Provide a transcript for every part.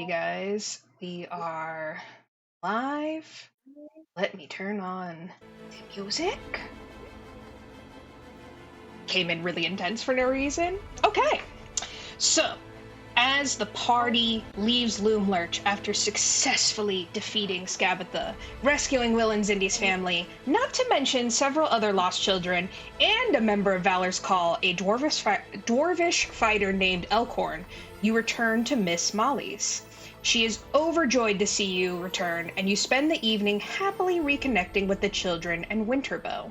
Alrighty, guys. We are live. Let me turn on the music. Came in really intense for no reason. Okay. So, as the party leaves Loomlurch after successfully defeating Skabatha, rescuing Will and Zindi's family, not to mention several other lost children, and a member of Valor's Call, a dwarvish fighter named Elkhorn, you return to Miss Molly's. She is overjoyed to see you return, and you spend the evening happily reconnecting with the children and Winterbow.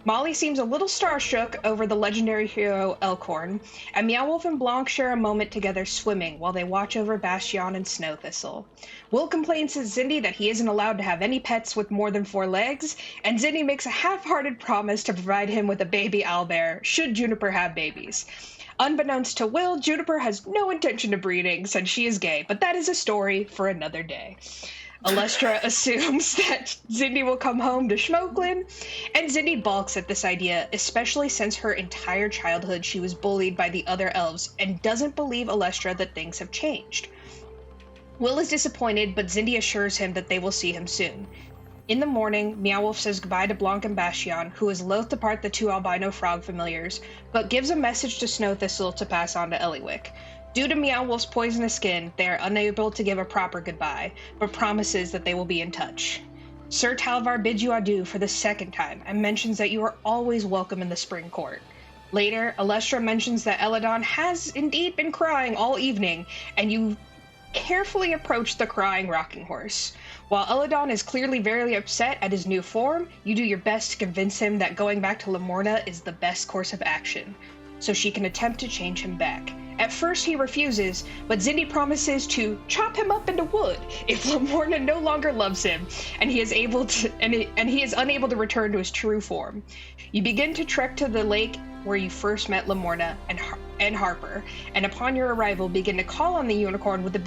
Molly seems a little starstruck over the legendary hero Elkhorn, and Meow Wolf and Blanc share a moment together swimming while they watch over Bastion and Snow Thistle. Will complains to Zindi that he isn't allowed to have any pets with more than 4 legs, and Zindi makes a half-hearted promise to provide him with a baby owlbear, should Juniper have babies. Unbeknownst to Will, Juniper has no intention of breeding since she is gay, but that is a story for another day. Alestra assumes that Zindi will come home to Schmoklin, and Zindi balks at this idea, especially since her entire childhood she was bullied by the other elves and doesn't believe Alestra that things have changed. Will is disappointed, but Zindi assures him that they will see him soon. In the morning, Meow Wolf says goodbye to Blanc and Bastion, who is loath to part the 2 albino frog familiars, but gives a message to Snow Thistle to pass on to Eliwick. Due to Meow Wolf's poisonous skin, they are unable to give a proper goodbye, but promises that they will be in touch. Sir Talvar bids you adieu for the 2nd time and mentions that you are always welcome in the Spring Court. Later, Alestra mentions that Eladon has indeed been crying all evening, and you carefully approach the crying rocking horse. While Eladon is clearly very upset at his new form, you do your best to convince him that going back to Lamorna is the best course of action, so she can attempt to change him back. At first he refuses, but Zindi promises to chop him up into wood if Lamorna no longer loves him, and he is unable to return to his true form. You begin to trek to the lake where you first met Lamorna and Harper, and upon your arrival begin to call on the unicorn with a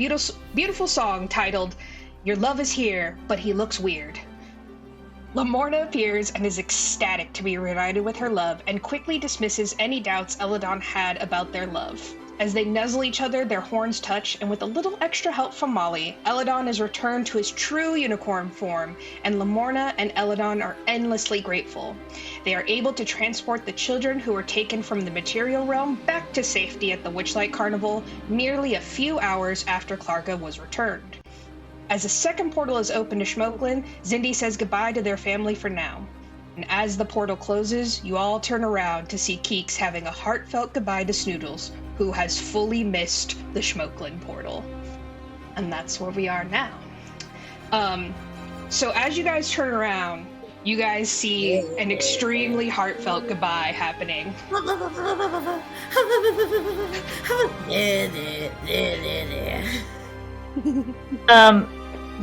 beautiful song titled "Your Love is Here, but He Looks Weird." Lamorna appears and is ecstatic to be reunited with her love, and quickly dismisses any doubts Eladon had about their love. As they nuzzle each other, their horns touch, and with a little extra help from Molly, Eladon is returned to his true unicorn form, and Lamorna and Eladon are endlessly grateful. They are able to transport the children who were taken from the material realm back to safety at the Witchlight Carnival merely a few hours after Klarga was returned. As the 2nd portal is open to Schmoklin, Zindi says goodbye to their family for now. And as the portal closes, you all turn around to see Keeks having a heartfelt goodbye to Snoodles, who has fully missed the Schmoklin portal. And that's where we are now. So as you guys turn around, you guys see an extremely heartfelt goodbye happening.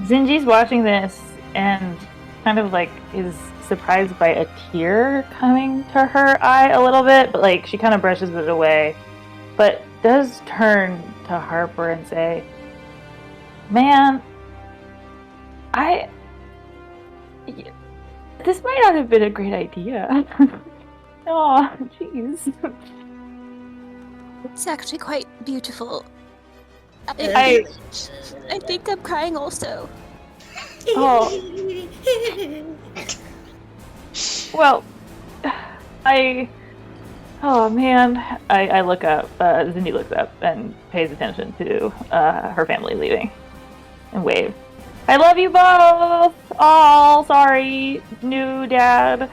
Zinji's watching this and kind of like is surprised by a tear coming to her eye a little bit, but like she kind of brushes it away, but does turn to Harper and say, "Man, this might not have been a great idea." Oh, jeez. It's actually quite beautiful. I think I'm crying also. Oh. Well, oh man, I look up, Zindi looks up and pays attention to her family leaving and wave. "I love you both! All sorry, new dad."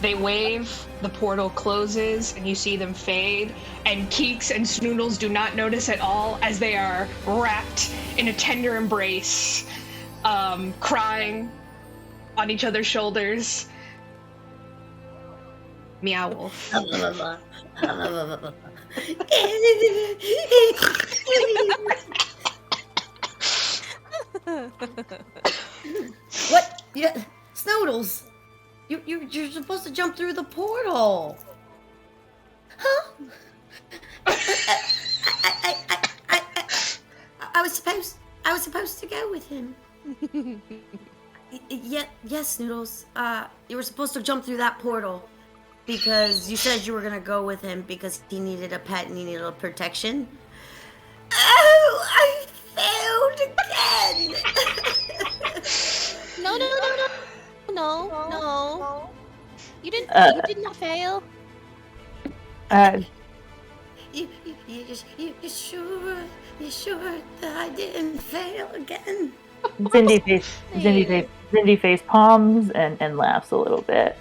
They wave, the portal closes, and you see them fade, and Keeks and Snoodles do not notice at all as they are wrapped in a tender embrace, crying on each other's shoulders. Meow Wolf. What? Yeah, Snoodles. You're supposed to jump through the portal. Huh? I was supposed to go with him. Yes, Noodles. You were supposed to jump through that portal because you said you were gonna go with him because he needed a pet and he needed a protection. Oh, I You did not fail. You sure that I didn't fail again? Zindi face palms and laughs a little bit.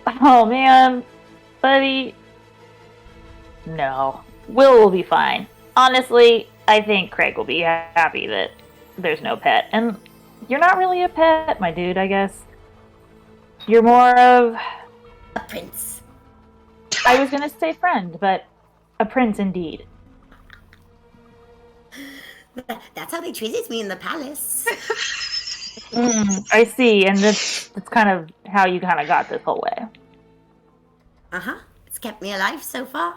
Oh man, buddy. No, Will will be fine. Honestly, I think Craig will be happy that there's no pet. And you're not really a pet, my dude, I guess. You're more of... A prince. I was gonna say friend, but a prince indeed. That's how they treated me in the palace. I see, and that's kind of how you kind of got this whole way. Uh-huh. It's kept me alive so far.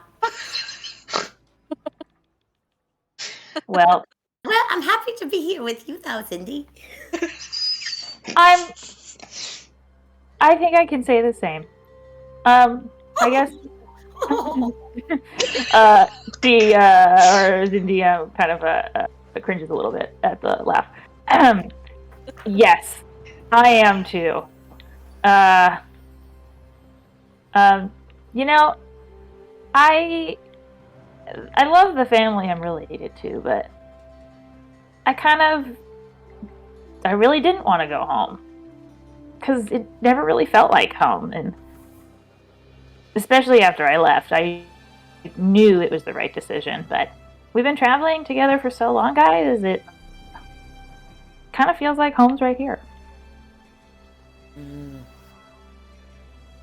Well, I'm happy to be here with you though, Zindi. I think I can say the same. I guess Zindi kind of cringes a little bit at the laugh. Yes, I am too. You know, I love the family I'm related to, but I really didn't want to go home because it never really felt like home, and especially after I left, I knew it was the right decision. But we've been traveling together for so long, guys. It kind of feels like home's right here.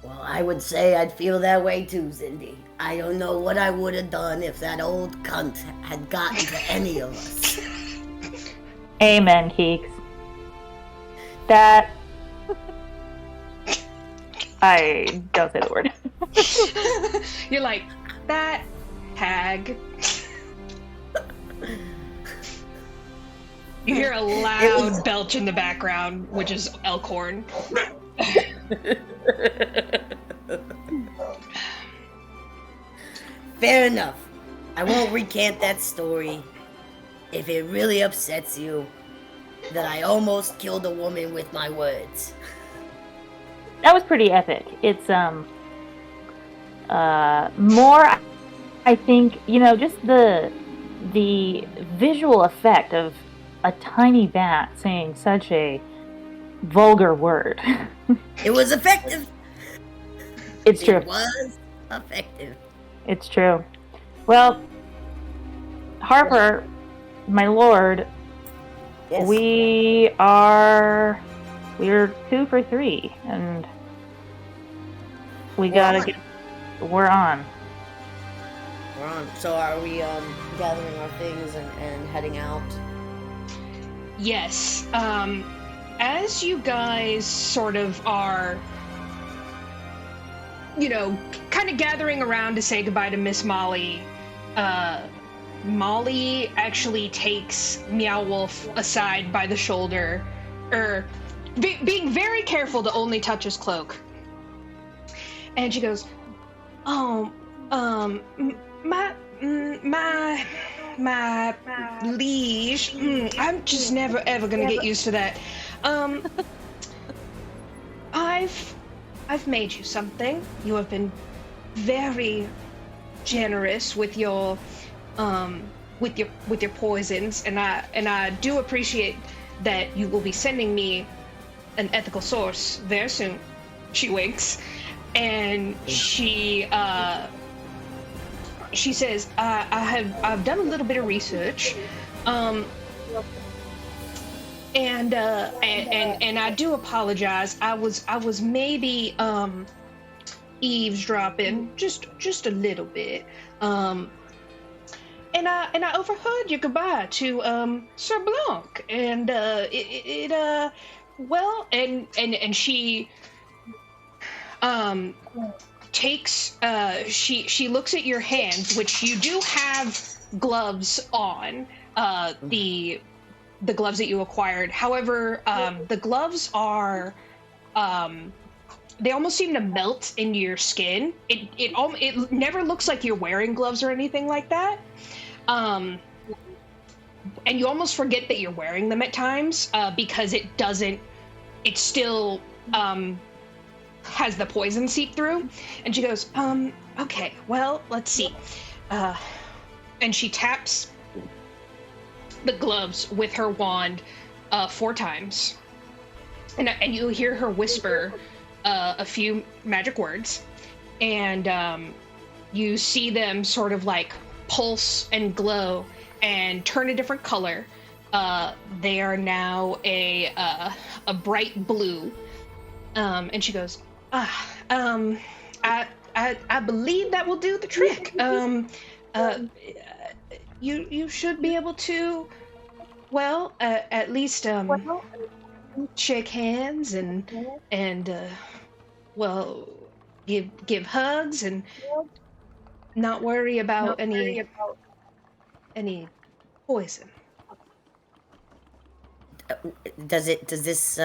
Well, I would say I'd feel that way too, Zindi. I don't know what I would have done if that old cunt had gotten to any of us. Amen, Keeks. That... I don't say the word. You're like, that hag. You hear a loud belch in the background, which is Elkhorn. Fair enough. I won't recant that story if it really upsets you that I almost killed a woman with my words. That was pretty epic. It's more, I think, you know, just the visual effect of a tiny bat saying such a vulgar word. It was effective. It's true. It was effective. It's true. Well, Harper, my lord, Yes. we're 2 for 3, and we're on. We're on. So are we gathering our things and heading out? Yes. As you guys sort of are, you know, kind of gathering around to say goodbye to Miss Molly, Molly actually takes Meow Wolf aside by the shoulder, being very careful to only touch his cloak. And she goes, "Oh, my liege, I'm just never ever gonna get used to that. I've made you something. You have been very generous with your poisons, and I do appreciate that you will be sending me an ethical source very soon." She winks, and she says, I've done a little bit of research, and I do apologize. I was maybe eavesdropping just a little bit, and I overheard your goodbye to Sir Blanc, and and she takes she looks at your hands, which you do have gloves on, the gloves that you acquired. However, the gloves are they almost seem to melt into your skin. It never looks like you're wearing gloves or anything like that. And you almost forget that you're wearing them at times, because it's still has the poison seep through, and she goes, okay, well, let's see. And she taps the gloves with her wand 4 times. And you hear her whisper a few magic words, and you see them sort of like pulse and glow and turn a different color. They are now a bright blue. And she goes, I believe that will do the trick. You should be able to, well, at least shake hands and well, give hugs and not worry about any poison. Does this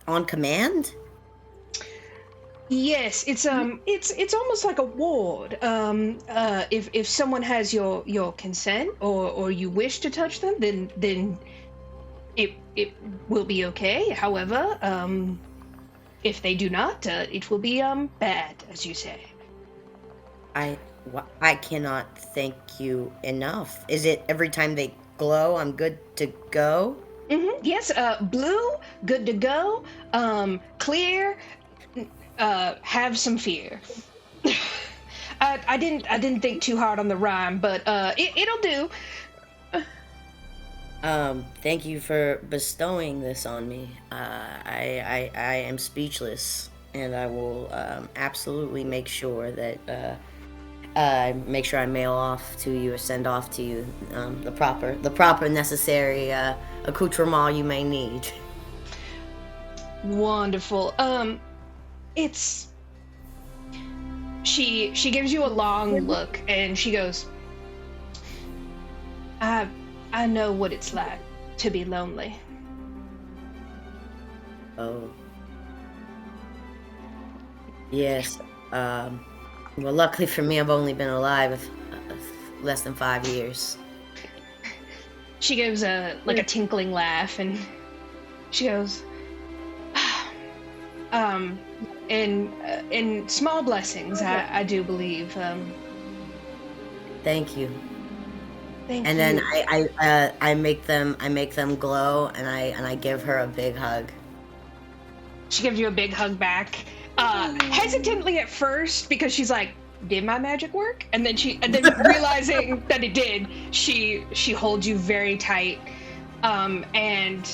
on command? Yes, it's almost like a ward. If someone has your consent or you wish to touch them, then it will be okay. However, if they do not, it will be bad, as you say. I cannot thank you enough. Is it every time they glow, I'm good to go? Mm-hmm. Yes, blue, good to go. Clear, have some fear. I didn't think too hard on the rhyme, but it'll do. Thank you for bestowing this on me. I am speechless, and I will absolutely make sure that make sure I mail off to you or send off to you the proper necessary accoutrement you may need. Wonderful. It's she gives you a long look and she goes, I know what it's like to be lonely. Oh. Yes. Well, luckily for me, I've only been alive less than 5 years. She gives a tinkling laugh, and she goes, in small blessings, I do believe. Thank you. Thank and you. then I make them glow, and I give her a big hug. She gives you a big hug back. Hesitantly at first, because she's like, did my magic work? And then realizing that it did, she holds you very tight. And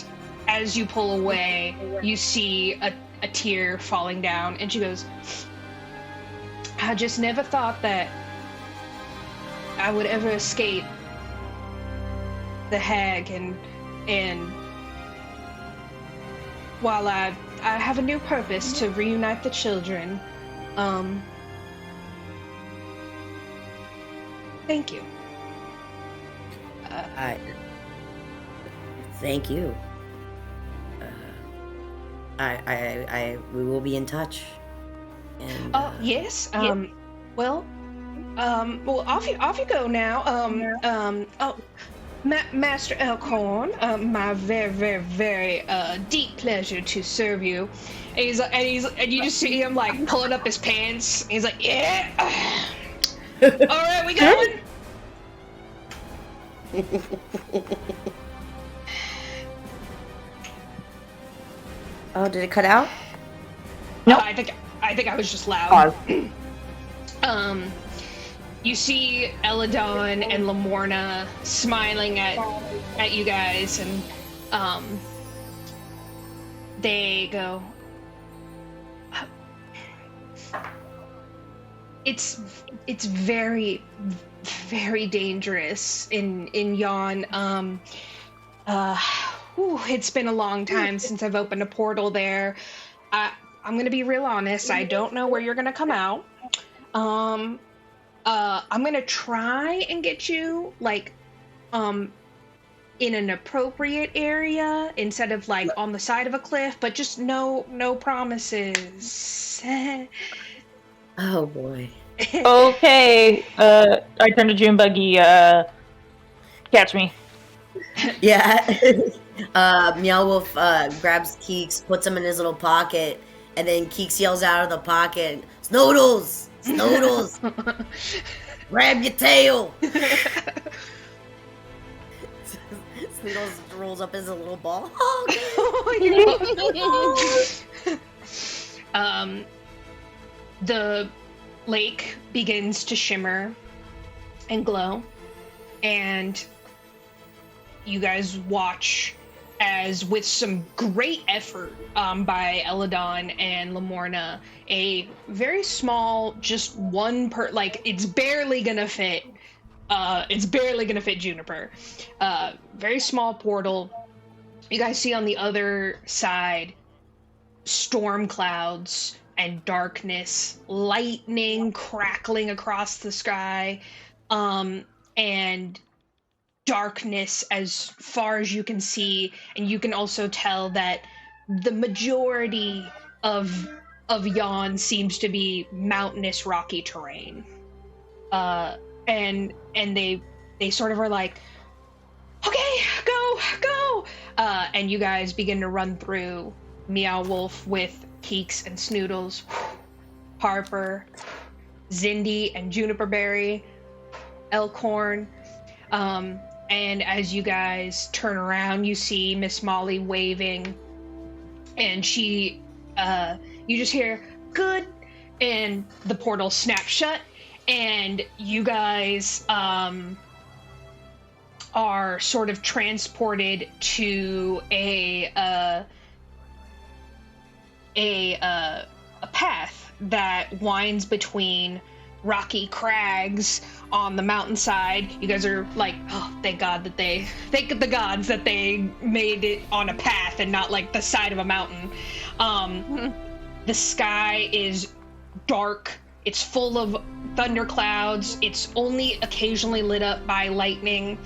as you pull away, you see a tear falling down, and she goes, I just never thought that I would ever escape the hag, and while I have a new purpose to reunite the children. Thank you. Thank you. We will be in touch. And, yes. Well, off you go now. Master Elkhorn, my very, very, very deep pleasure to serve you. And you just see him like pulling up his pants. He's like, yeah. All right, we going. Oh, did it cut out? Nope. I think I was just loud. You see Eladon and Lamorna smiling at you guys, and they go, it's very, very dangerous in Yon. It's been a long time since I've opened a portal there. I'm gonna be real honest, I don't know where you're gonna come out. I'm gonna try and get you like in an appropriate area instead of like on the side of a cliff, but just no promises. Oh boy. Okay. I turn to Junebuggy. Catch me. Yeah. Meow Wolf grabs Keeks, puts him in his little pocket, And then Keeks yells out of the pocket, Snoodles! Snoodles! Grab your tail! Snoodles rolls up as a little ball. The lake begins to shimmer and glow, and you guys watch as, with some great effort by Eladon and Lamorna, a very small, just one it's barely gonna fit. It's barely gonna fit Juniper. Very small portal. You guys see on the other side storm clouds and darkness, lightning crackling across the sky, and darkness as far as you can see. And you can also tell that the majority of Yon seems to be mountainous, rocky terrain. And they sort of are like, okay, go! And you guys begin to run through Meow Wolf with Keeks and Snoodles, Harper, Zindi and Juniper Berry, Elkhorn. And as you guys turn around, you see Miss Molly waving, and she, you just hear, good, and the portal snaps shut, and you guys, are sort of transported to a path that winds between rocky crags on the mountainside. You guys are like, oh, thank the gods that they made it on a path and not like the side of a mountain. The sky is dark. It's full of thunderclouds. It's only occasionally lit up by lightning.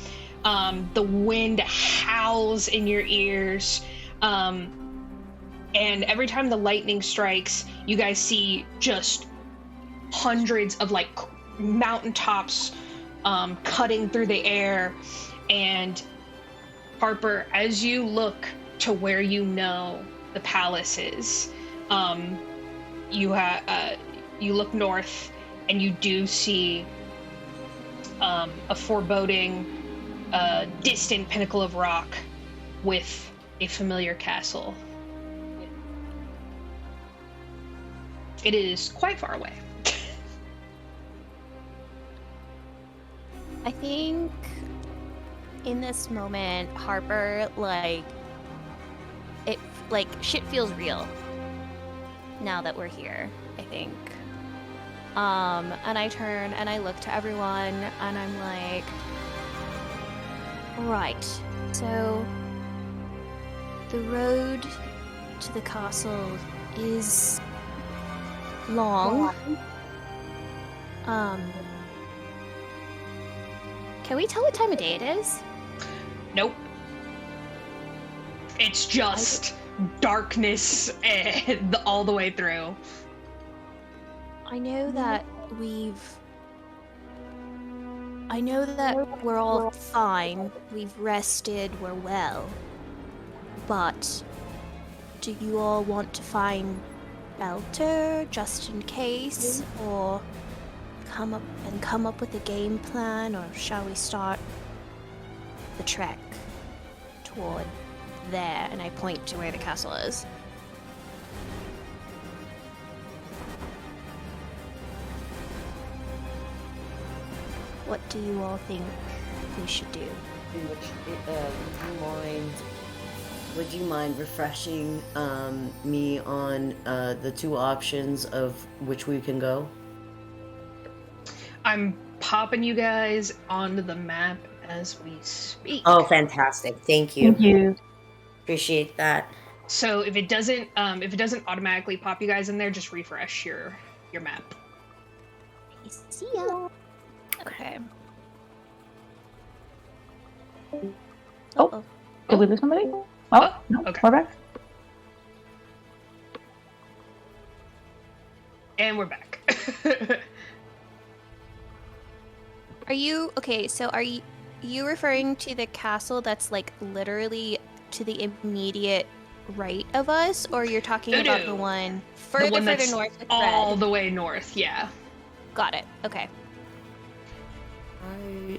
The wind howls in your ears. And every time the lightning strikes, you guys see just hundreds of like mountaintops cutting through the air. And Harper, as you look to where you know the palace is, you look north and you do see a foreboding distant pinnacle of rock with a familiar castle. It is quite far away. I think in this moment, Harper, shit feels real now that we're here, I think. And I turn and I look to everyone and I'm like, right, so the road to the castle is long. Can we tell what time of day it is? Nope. It's just darkness all the way through. I know that we're all fine. We've rested, we're well. But do you all want to find shelter just in case, or come up with a game plan, or shall we start the trek toward there? And I point to where the castle is. What do you all think we should do? Would you mind refreshing me on the two options of which we can go? I'm popping you guys onto the map as we speak. Oh, fantastic! Thank you. Thank you. Appreciate that. So if it doesn't automatically pop you guys in there, just refresh your map. See ya. Okay. Oh, did we lose somebody? Oh, no, okay. We're back. And we're back. Are you you referring to the castle that's like literally to the immediate right of us, or you're talking about the No. one The further, one further that's north with all red? the way north, yeah. Got it. Okay. I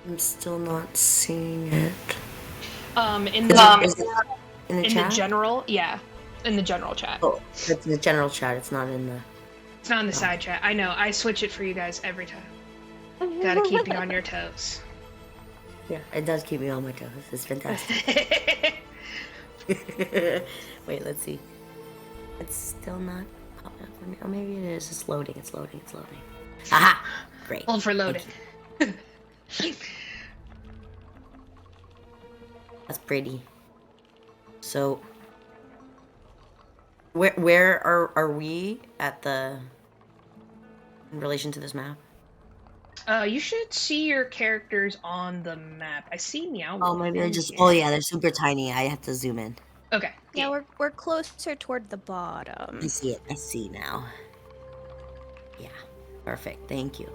am still not seeing it. In Is the it in the in chat? the general, yeah, in the general chat. Oh, it's in the general chat. It's not in the. It's not in the side chat. I know. I switch it for you guys every time. Gotta keep you on your toes. Yeah, it does keep me on my toes. It's fantastic. Wait, let's see. It's still not popping up for me. Oh, maybe it is. It's loading. It's loading. It's loading. Aha! Great. Hold for loading. That's pretty. So, where are we at the in relation to this map? You should see your characters on the map. I see Meow Oh, Wolf maybe they're in just. here. Oh yeah, they're super tiny. I have to zoom in. Okay. Yeah, we're closer toward the bottom. I see it. I see now. Yeah, perfect. Thank you.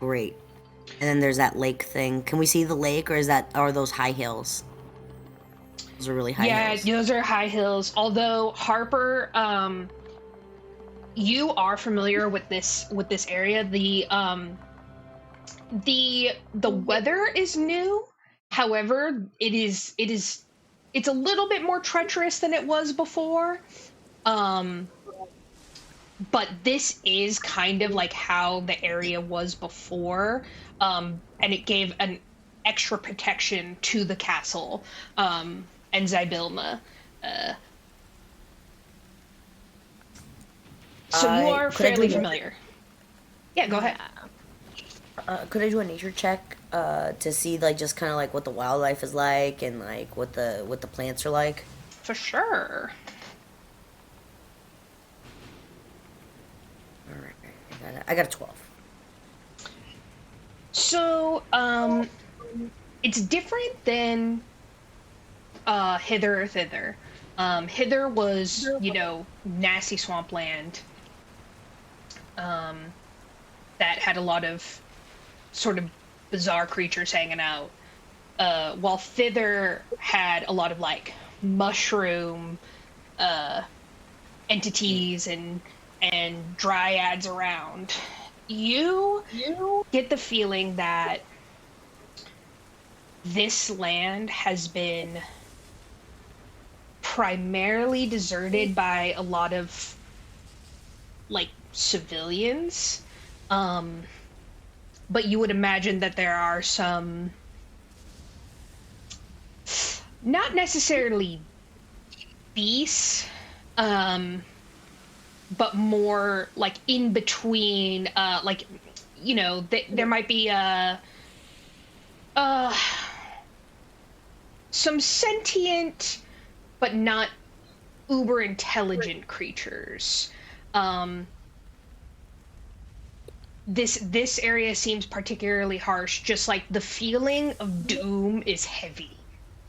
Great. And then there's that lake thing. Can we see the lake, or are those high hills? Those are really high hills. Yeah, those are high hills. Although Harper, you are familiar with this area. The weather is new. However, it's a little bit more treacherous than it was before. But this is kind of like how the area was before, and it gave an extra protection to the castle and Zybilna. So you are fairly familiar. Yeah, go ahead. Could I do a nature check to see like just kind of like what the wildlife is like and like what the plants are like? For sure. All right, I got a 12. So, it's different than Hither or Thither. Hither was, nasty swampland that had a lot of sort of bizarre creatures hanging out. While Thither had a lot of like mushroom entities and dryads around. You get the feeling that this land has been primarily deserted by a lot of like civilians, but you would imagine that there are some not necessarily beasts, but more like in between, there might be some sentient but not uber intelligent creatures. This area seems particularly harsh, just like the feeling of doom is heavy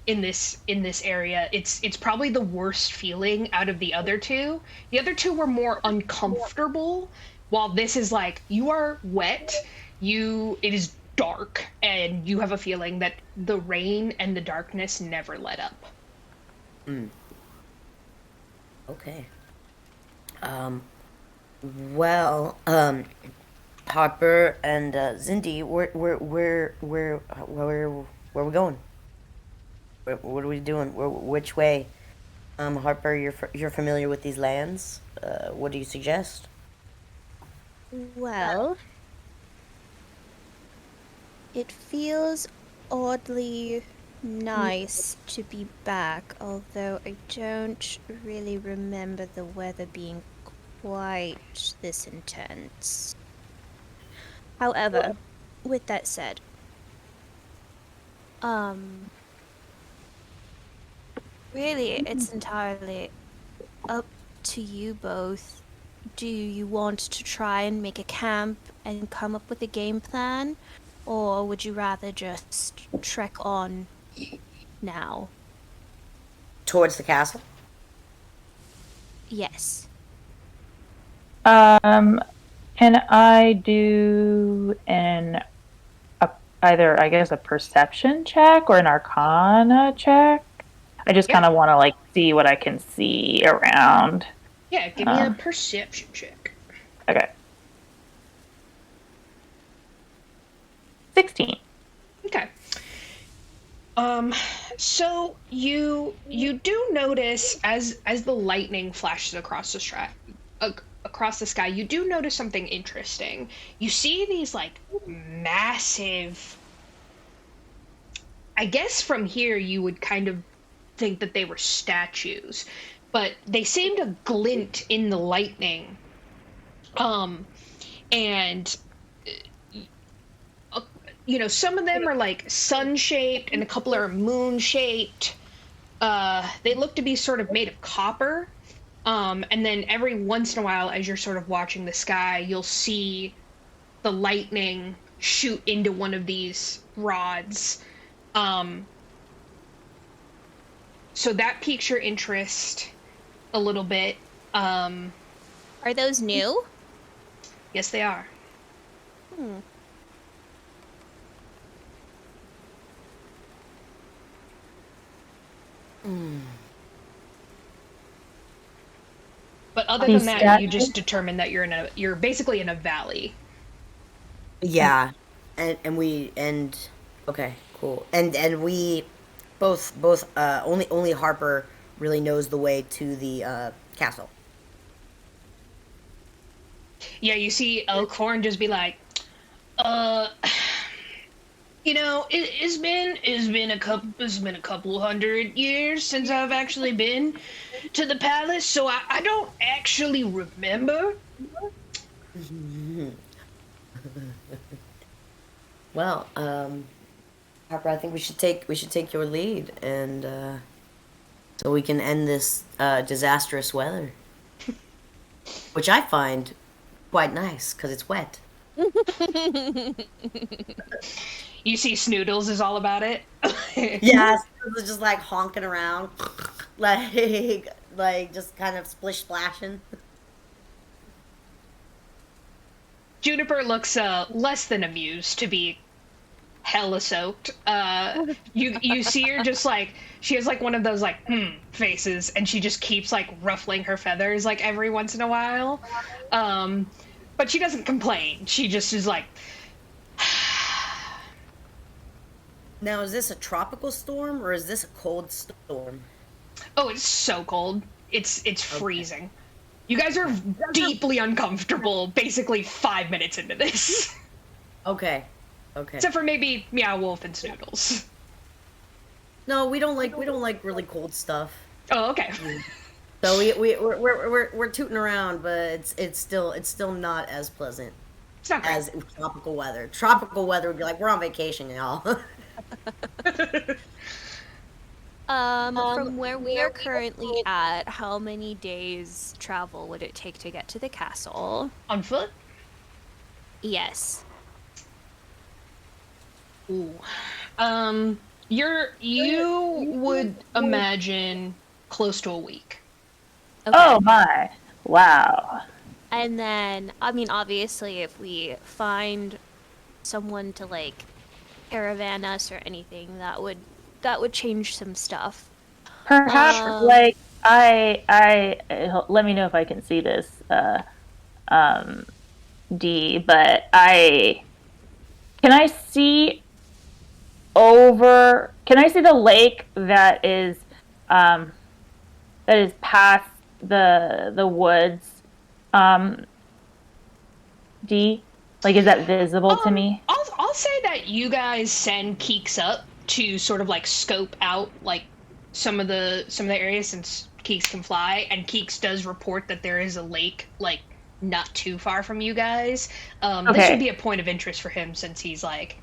in this area. It's probably the worst feeling out of the other two. The other two were more uncomfortable, while this is like you are wet, it is dark, and you have a feeling that the rain and the darkness never let up. Okay. Well, Harper and Zindi, where are we going? What are we doing? Which way? Harper, you're familiar with these lands. What do you suggest? Well, it feels oddly nice to be back, although I don't really remember the weather being quite this intense. However, with that said, really, it's entirely up to you both. Do you want to try and make a camp and come up with a game plan? Or would you rather just trek on now? Towards the castle? Yes. Can I do a either, I guess, a perception check or an arcana check. I just kind of want to, like, see what I can see around. Yeah, give me a perception check. Okay. 16. Okay. So you do notice as the lightning flashes across the sky, you do notice something interesting. You see these like massive. I guess from here you would kind of think that they were statues, but they seem to glint in the lightning. And some of them are like sun-shaped and a couple are moon-shaped. They look to be sort of made of copper. And then every once in a while, as you're sort of watching the sky, you'll see the lightning shoot into one of these rods. So that piques your interest a little bit. Are those new? Yes, they are. But other than that, you just determine that you're basically in a valley. Yeah, and okay, cool. And we both only Harper really knows the way to the castle. Yeah, you see Elkhorn just be like, it's been a couple hundred years since I've actually been to the palace, so I don't actually remember. Well, Harper, I think we should take your lead, and so we can end this disastrous weather, which I find quite nice because it's wet. You see Snoodles is all about it. Yeah, Snoodles is just like honking around, like just kind of splish splashing. Juniper looks less than amused to be hella soaked. You see her just like she has like one of those like faces, and she just keeps like ruffling her feathers like every once in a while. But she doesn't complain. She just is like. Now, is this a tropical storm or is this a cold storm? Oh, it's so cold. It's freezing. You guys are deeply uncomfortable basically 5 minutes into this. Okay. Except for maybe Meow Wolf and Snoodles. No, we don't like really cold stuff. Oh, okay. So we're tooting around, but it's still not as pleasant. It's not great. As tropical weather. Tropical weather would be like, we're on vacation, y'all. From where we are currently at, how many days travel would it take to get to the castle? On foot? Yes. Ooh. You would imagine close to a week. Okay. Oh my. Wow. And then, I mean, obviously, if we find someone to, like, caravan us or anything, that would change some stuff. Perhaps, like, I let me know if I can see this, D, but can I see the lake that is past the woods, D? Like, is that visible to me? I'll say that you guys send Keeks up to sort of like scope out like some of the areas since Keeks can fly, and Keeks does report that there is a lake like not too far from you guys. This would be a point of interest for him since he's like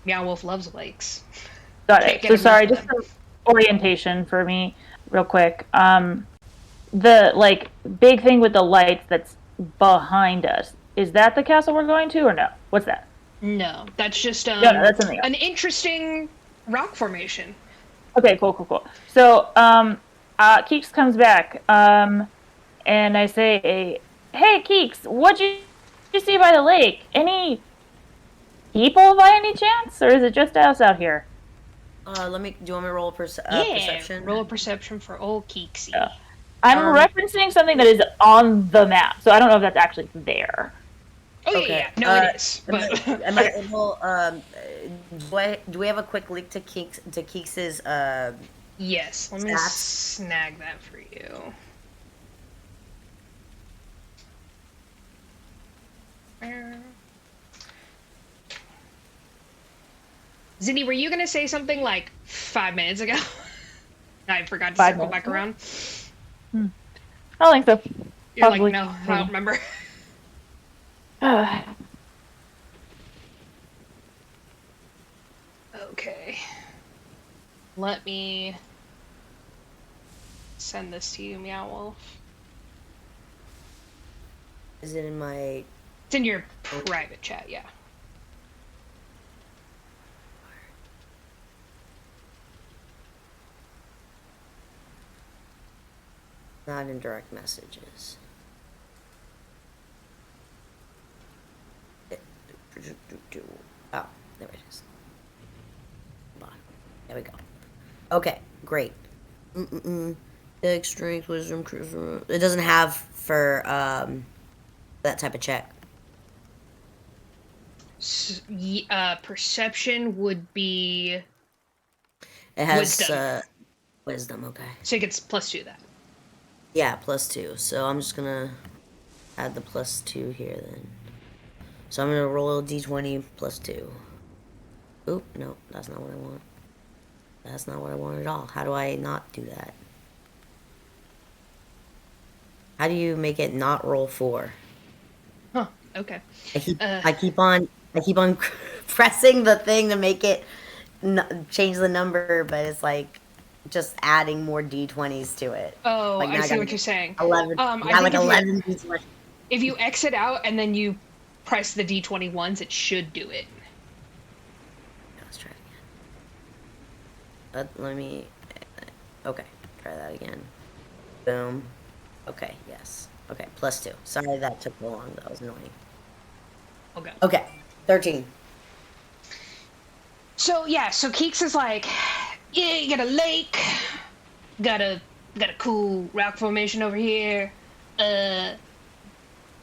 Meow Wolf loves lakes. Got it. So sorry, just for orientation for me, real quick. The like big thing with the lights that's behind us, is that the castle we're going to, or no? What's that? No, that's just no, that's something else. An interesting rock formation. Okay, cool. So, Keeks comes back, and I say, "Hey, Keeks, what'd you see by the lake? Any people by any chance, or is it just us out here? Do you want me to roll Yeah, perception? roll a perception for old Keeksy. Yeah. I'm referencing something that is on the map, so I don't know if that's actually there. Oh Okay. yeah, no, it is. But Am I able? Do we have a quick link to Keeks's yes, let me stats? snag that for you. Zindi, were you gonna say something like 5 minutes ago? I forgot to circle back around. I don't think so. You're Probably. like, no, I don't remember. Okay. Let me send this to you, Meow Wolf. Is it in my? It's in your private chat, yeah. Not in direct messages. Oh, there it is. There we go. Okay, great. Dex, strength, wisdom, charisma. It doesn't have for that type of check. Perception would be. It has Wisdom. Wisdom. Okay. So it gets +2 to that. Yeah, +2. So I'm just gonna add the +2 here then. So I'm gonna roll a d20 +2. Oop, no, that's not what I want. That's not what I want at all. How do I not do that? How do you make it not roll 4? Huh. Okay. I keep on pressing the thing to make it change the number, but it's like just adding more d20s to it. Oh, like I see what you're saying. 11. I Yeah, like think 11 d20s. if you exit out and then you press the d20 once, it should do it. Let's try it again. Let me. Okay, try that again. Boom. Okay, yes. Okay, +2. Sorry that took so long. That was annoying. Okay. Okay, 13. So yeah, so Keeks is like, yeah, you got a lake, got a cool rock formation over here,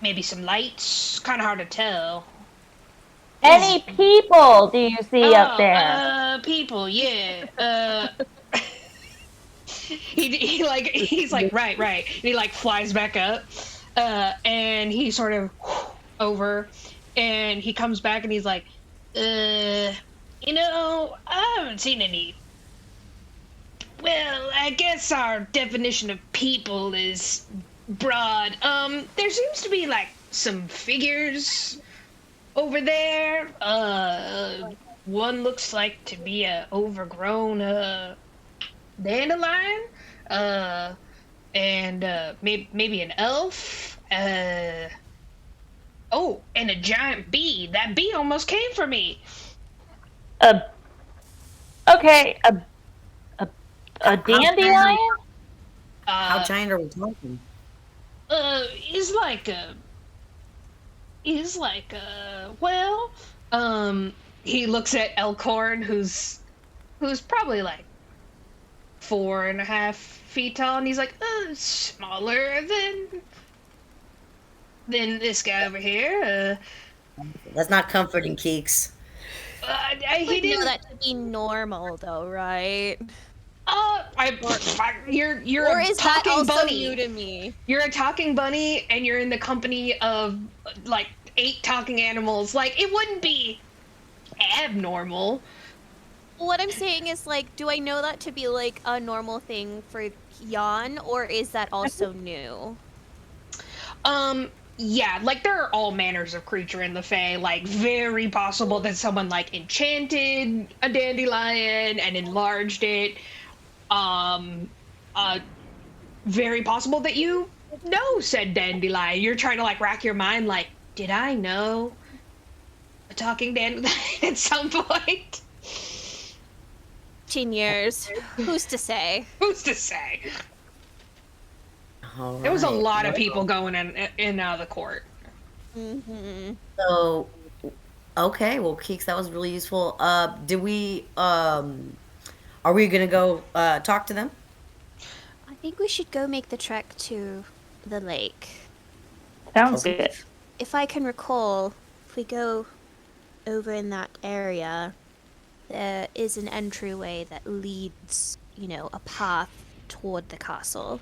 maybe some lights. Kind of hard to tell. Any people do you see up there? People, yeah. He's like right, and he like flies back up, and he sort of over, and he comes back and he's like, you know, I haven't seen any. Well, I guess our definition of people is broad. There seems to be like some figures over there. One looks like to be a overgrown dandelion. And maybe an elf. Oh, and a giant bee. That bee almost came for me. Okay, a dandelion? How giant are we talking? He's like well, he looks at Elkhorn, who's probably like 4.5 feet tall, and he's like, smaller than this guy over here. That's not comforting, Keeks. He didn't know that to be normal, though, right? You're Or a is that talking also bunny. new to me? You're a talking bunny, and you're in the company of like 8 talking animals. Like, it wouldn't be abnormal. What I'm saying is, like, do I know that to be like a normal thing for Jan, or is that also new? Yeah, like, there are all manners of creature in the Fae. Like, very possible that someone, like, enchanted a dandelion and enlarged it. Very possible that you know said dandelion. You're trying to, like, rack your mind, like, did I know a talking dandelion at some point? 10 years. Who's to say? Who's to say? All There was a right. lot of people going in and out of the court. Mm-hmm. So, Okay, well, Keeks, that was really useful. Did we, are we gonna go, talk to them? I think we should go make the trek to the lake. Sounds Okay. good. If I can recall, if we go over in that area, there is an entryway that leads, a path toward the castle.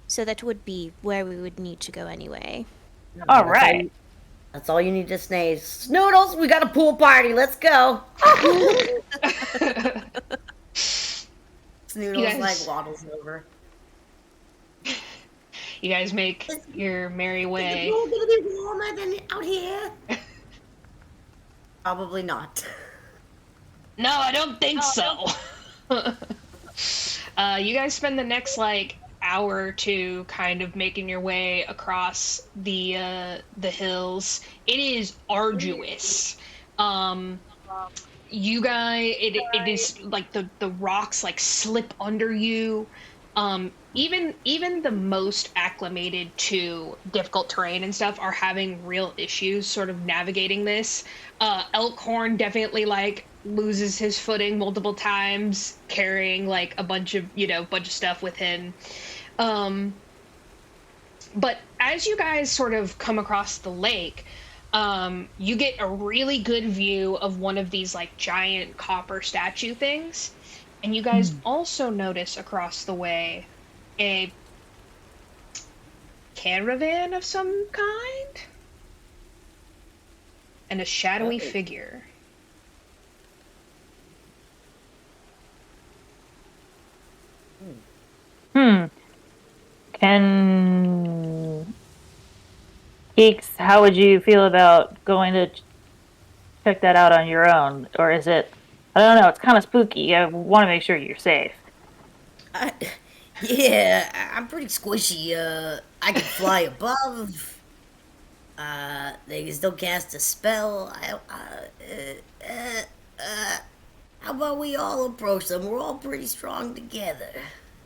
So that would be where we would need to go anyway. All That's right. That's all you need to say. Snoodles, we got a pool party. Let's go. Snoodles guys- waddles over. You guys make your merry Is the way. pool gonna be warmer than out here? Probably not. No, I don't think so. You guys spend the next hour or two kind of making your way across the hills. It is arduous. You guys, it is like the rocks slip under you. Even the most acclimated to difficult terrain and stuff are having real issues sort of navigating this. Elkhorn definitely loses his footing multiple times, carrying a bunch of stuff with him. But as you guys sort of come across the lake, you get a really good view of one of these giant copper statue things, and you guys also notice across the way a caravan of some kind and a shadowy figure. Can Geeks, how would you feel about going to check that out on your own? Or is it, I don't know, it's kind of spooky. I want to make sure you're safe. Yeah, I'm pretty squishy. I can fly above. They can still cast a spell. How about we all approach them? We're all pretty strong together.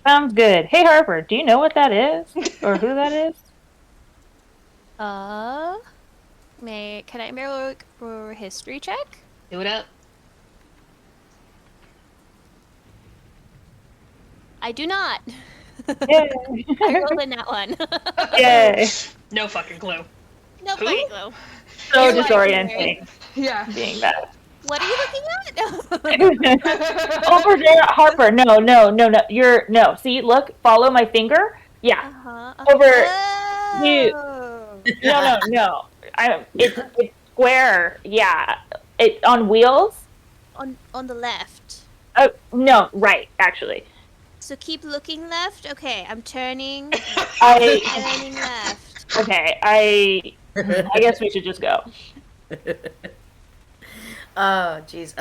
Sounds good. Hey, Harper, do you know what that is? Or who that is? Can I make a history check? Do it up. I do not. Yay. I rolled in that one. Yay. No fucking clue. No Who? fucking clue. So You're disorienting Yeah. being that. What are you looking at? Over there, Harper. No. No. See, look, follow my finger. Yeah. Over. You. No. It's square. Yeah. It on wheels. On the left. Oh no, right. Actually, So keep looking left. Okay, I'm turning. I. Turning left. Okay, I guess we should just go. Oh, jeez.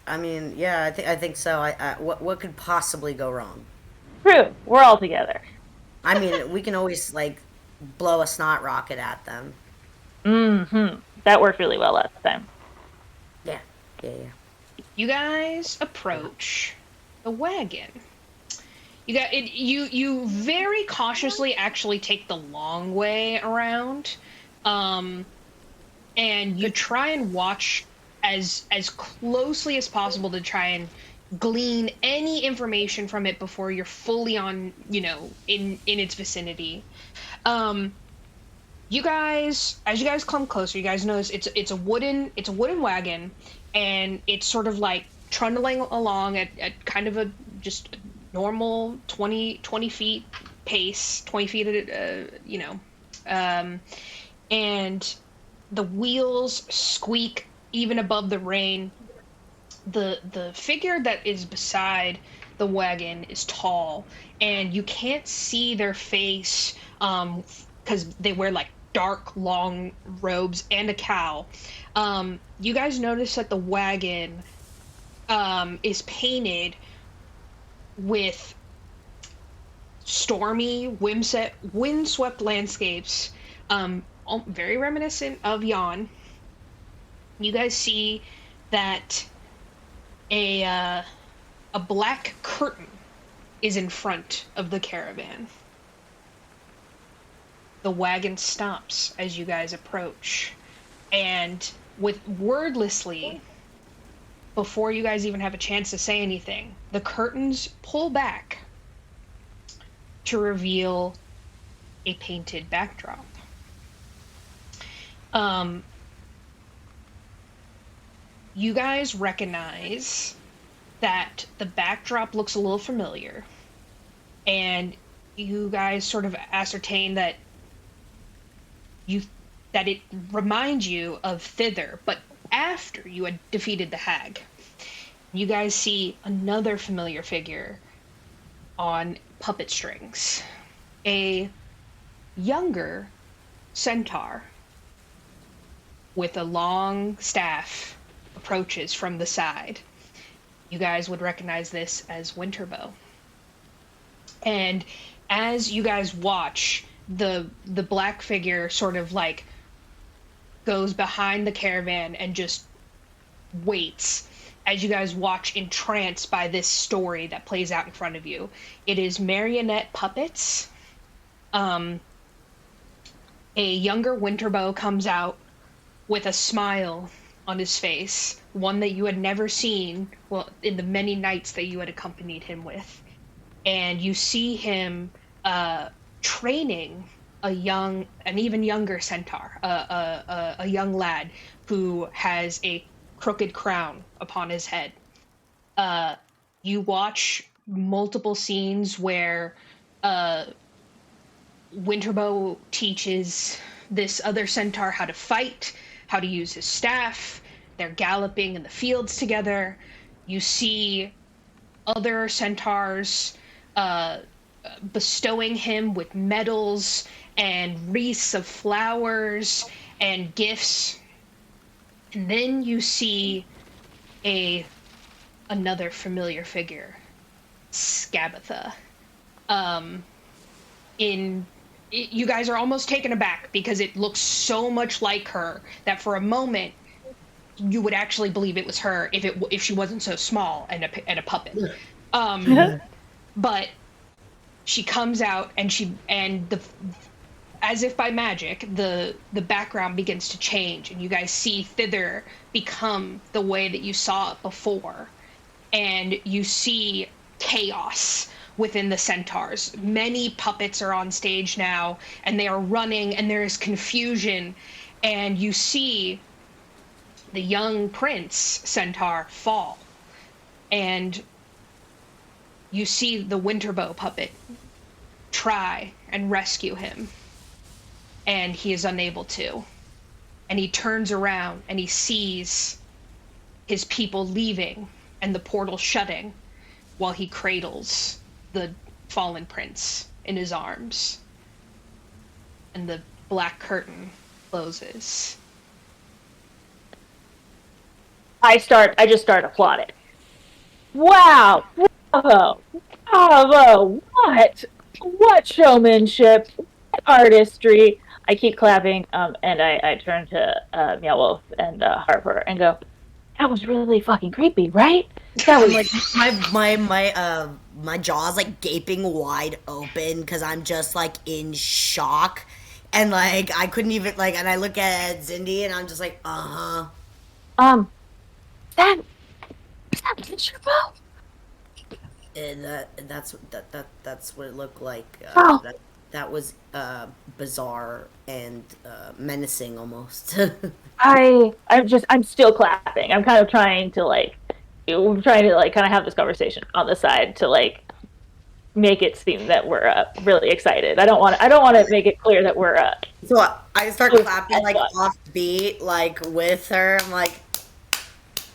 I mean, yeah, I think so. What could possibly go wrong? True. We're all together. I mean, we can always blow a snot rocket at them. That worked really well last time. Yeah. You guys approach the wagon. You very cautiously actually take the long way around, and you try and watch as closely as possible to try and glean any information from it before you're fully on, in its vicinity. You guys, as you guys come closer, you guys notice it's a wooden wagon, and it's sort of trundling along at kind of a just normal 20 feet pace, 20 feet and the wheels squeak even above the rain. The figure that is beside the wagon is tall, and you can't see their face because they wear dark long robes and a cowl. You guys notice that the wagon is painted with stormy, windswept landscapes, very reminiscent of Yon. You guys see that a black curtain is in front of the caravan. The wagon stops as you guys approach, and with wordlessly, before you guys even have a chance to say anything, the curtains pull back to reveal a painted backdrop. You guys recognize that the backdrop looks a little familiar, and you guys sort of ascertain that it reminds you of Thither, but after you had defeated the hag. You guys see another familiar figure on puppet strings. A younger centaur with a long staff approaches from the side. You guys would recognize this as Winterbow. And as you guys watch, the black figure sort of like goes behind the caravan and just waits as you guys watch entranced by this story that plays out in front of you. It is marionette puppets. A younger Winterbow comes out with a smile on his face, one that you had never seen, well, in the many nights that you had accompanied him with. And you see him training an even younger centaur, a young lad who has a crooked crown upon his head. You watch multiple scenes where Winterbow teaches this other centaur how to fight, how to use his staff. They're galloping in the fields together. You see other centaurs bestowing him with medals and wreaths of flowers and gifts. And then you see another familiar figure, Skabatha. You guys are almost taken aback because it looks so much like her that for a moment you would actually believe it was her if she wasn't so small and a puppet. But she comes out and as if by magic, the background begins to change, and you guys see Thither become the way that you saw it before, and you see chaos within the centaurs. Many puppets are on stage now, and they are running, and there is confusion, and you see the young prince centaur fall, and you see the Winterbow puppet try and rescue him, and he is unable to. And he turns around and he sees his people leaving and the portal shutting while he cradles the fallen prince in his arms. And the black curtain closes. I just start applauding. Wow! Bravo! Bravo! What showmanship! What artistry! I keep clapping, and I turn to Meow Wolf and Harper and go, "That was really fucking creepy, right?" That was like my jaw's like gaping wide open because I'm just like in shock, and like I couldn't even like, and I look at Zindi and I'm just like, that Winterbow? And that's what it looked like. Oh. That was bizarre and menacing almost. I'm still clapping. I'm kind of trying to kind of have this conversation on the side to like make it seem that we're really excited. I don't want to make it clear that we're So I start clapping like offbeat, like with her. I'm like,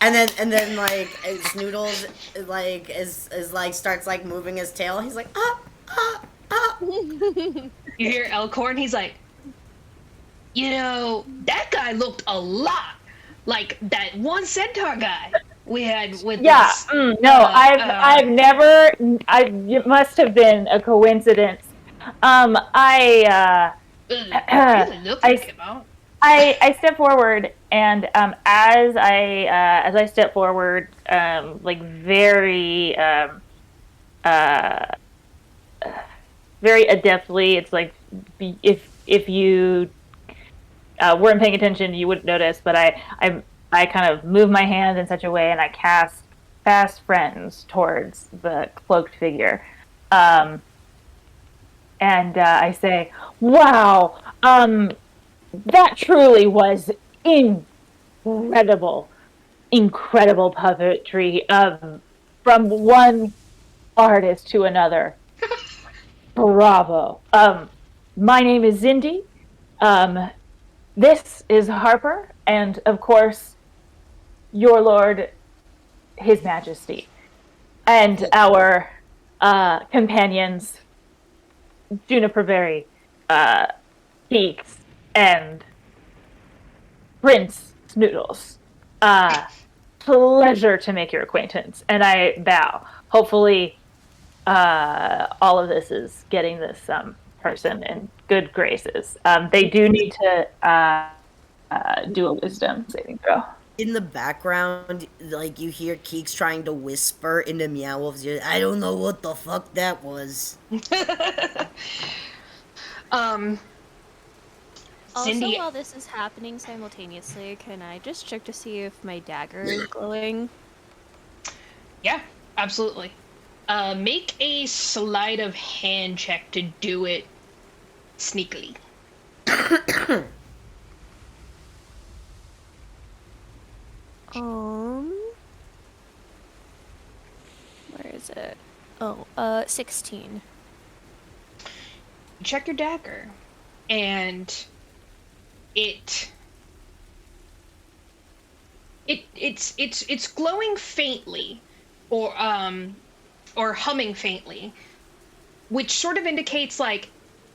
and then like Snoodles like is like starts like moving his tail. He's like You hear Elkhorn, he's like, that guy looked a lot like that one centaur guy we had with us. I've never, it must have been a coincidence. Really looked like him, huh? I step forward, and as I step forward, like very very adeptly, it's like if you weren't paying attention, you wouldn't notice, but I kind of move my hand in such a way, and I cast fast friends towards the cloaked figure. And I say, wow, that truly was incredible puppetry from one artist to another. Bravo. My name is Zindi. This is Harper, and of course, your lord, His Majesty, and our companions, Juniper Berry, Keeks, and Prince Snoodles. Pleasure to make your acquaintance, and I bow. Hopefully, all of this is getting this person in good graces. They do need to do a wisdom saving throw. In the background, like, you hear Keeks trying to whisper into Meow Wolf's ear, I don't know what the fuck that was. Also, Zindi, while this is happening simultaneously, can I just check to see if my dagger is glowing? yeah, absolutely. Make a sleight of hand check to do it sneakily. Where is it? Oh, 16. You check your dagger, and it's glowing faintly, or humming faintly, which sort of indicates like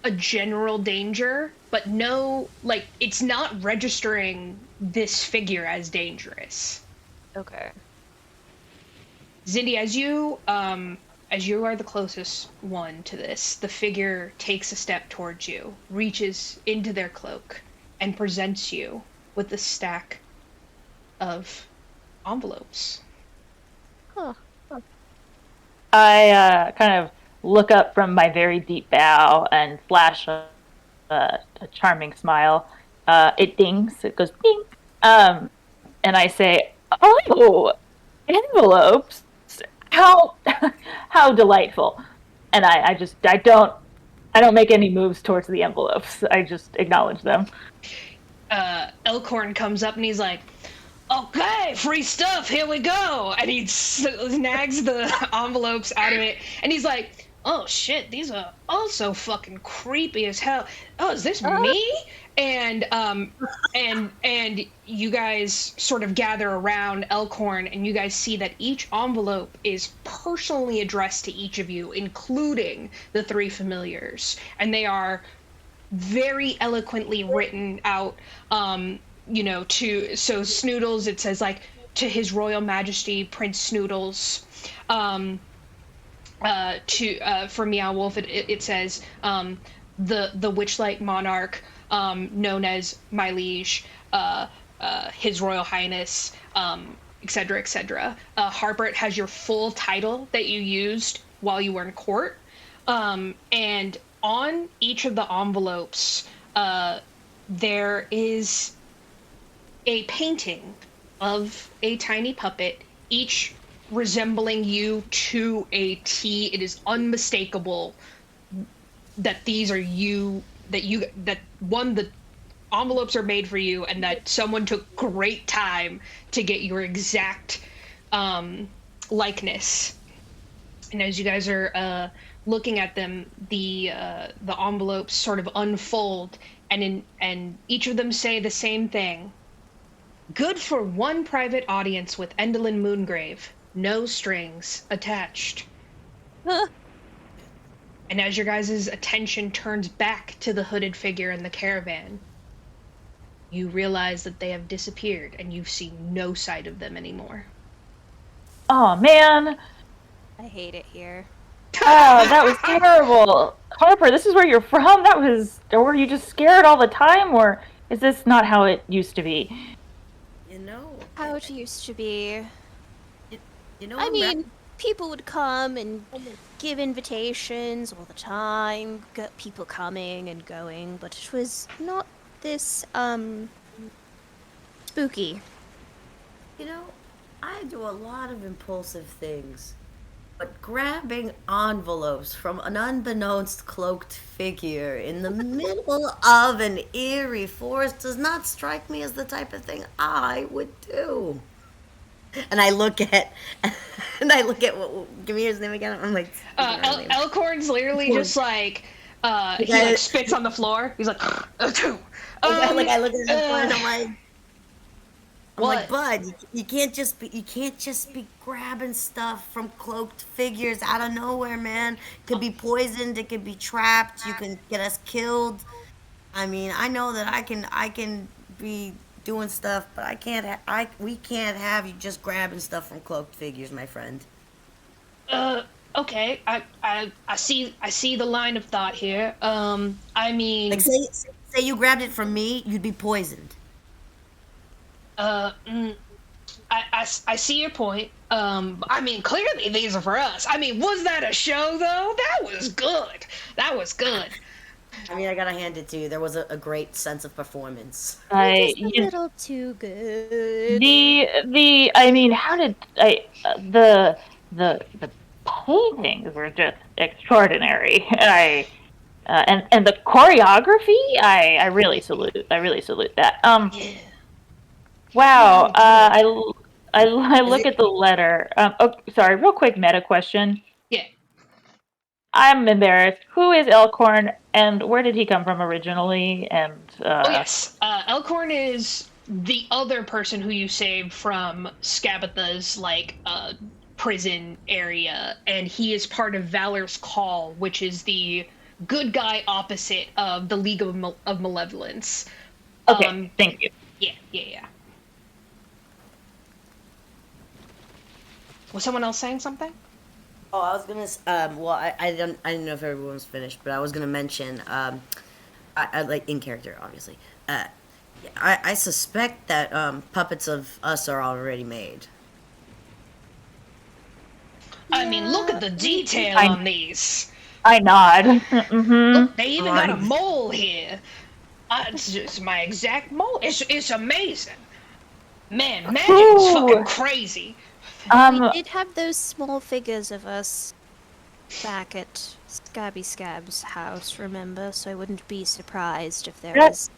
a general danger, but no, like, it's not registering this figure as dangerous. Okay. Zindi, as you are the closest one to this, the figure takes a step towards you, reaches into their cloak, and presents you with a stack of envelopes. Huh. I kind of look up from my very deep bow and flash a charming smile. It dings. It goes ding. And I say, "Oh, envelopes! How delightful!" And I don't make any moves towards the envelopes. I just acknowledge them. Elkhorn comes up and he's like, "Okay, free stuff, here we go!" And he snags the envelopes out of it, and he's like, "Oh shit, these are also fucking creepy as hell. Oh, is this me?" And you guys sort of gather around Elkhorn, and you guys see that each envelope is personally addressed to each of you, including the three familiars, and they are very eloquently written out. So Snoodles, it says like, "To His Royal Majesty Prince Snoodles." For Meow Wolf, it says, the Witchlight Monarch, known as my liege, His Royal Highness, etc., etc. Harper, it has your full title that you used while you were in court, and on each of the envelopes, there is a painting of a tiny puppet, each resembling you to a T. It is unmistakable that these are you, that the envelopes are made for you, and that someone took great time to get your exact likeness. And as you guys are looking at them, the envelopes sort of unfold, and each of them say the same thing. Good for one private audience with Endolin Moongrave. No strings attached. And as your guys' attention turns back to the hooded figure in the caravan, you realize that they have disappeared, and you've seen no sight of them anymore. Oh man! I hate it here. Oh, that was terrible. Harper, this is where you're from? Or were you just scared all the time, or is this not how it used to be? How it used to be. I mean, people would come and give invitations all the time, get people coming and going, but it was not this spooky? You know, I do a lot of impulsive things. But grabbing envelopes from an unbeknownst cloaked figure in the middle of an eerie forest does not strike me as the type of thing I would do. And I look at, give me his name again. I'm like, Elkhorn's literally just like, he like spits on the floor. He's like, achoo. I look at him and I'm What? like, bud, you can't just be grabbing stuff from cloaked figures out of nowhere, man. It could be poisoned, it could be trapped, you can get us killed. I mean, I know that I can be doing stuff, but we can't have you just grabbing stuff from cloaked figures, my friend. Okay. I see the line of thought here. I mean, Like, say you grabbed it from me, you'd be poisoned. I see your point. I mean, clearly these are for us. I mean, was that a show though? That was good. That was good. I mean, I gotta hand it to you. There was a great sense of performance. A little too good. I mean, how did the paintings were just extraordinary. And the choreography, I really salute that. Yeah. Wow. I look at the letter. Sorry, real quick meta question. Yeah. I'm embarrassed. Who is Elkhorn, and where did he come from originally? And Oh yes, Elkhorn is the other person who you saved from Skabatha's like prison area, and he is part of Valor's Call, which is the good guy opposite of the League of Malevolence. Okay, thank you. Yeah. Was someone else saying something? Oh, I was gonna. Well, I didn't know if everyone was finished, but I was gonna mention. I like in character, obviously. I suspect that puppets of us are already made. I mean, look at the detail on these. I nod. Mm-hmm. Look, they even got a mole here. It's just my exact mole. It's amazing. Man, magic is fucking crazy. We did have those small figures of us back at Scabby Scab's house, remember? So I wouldn't be surprised if there was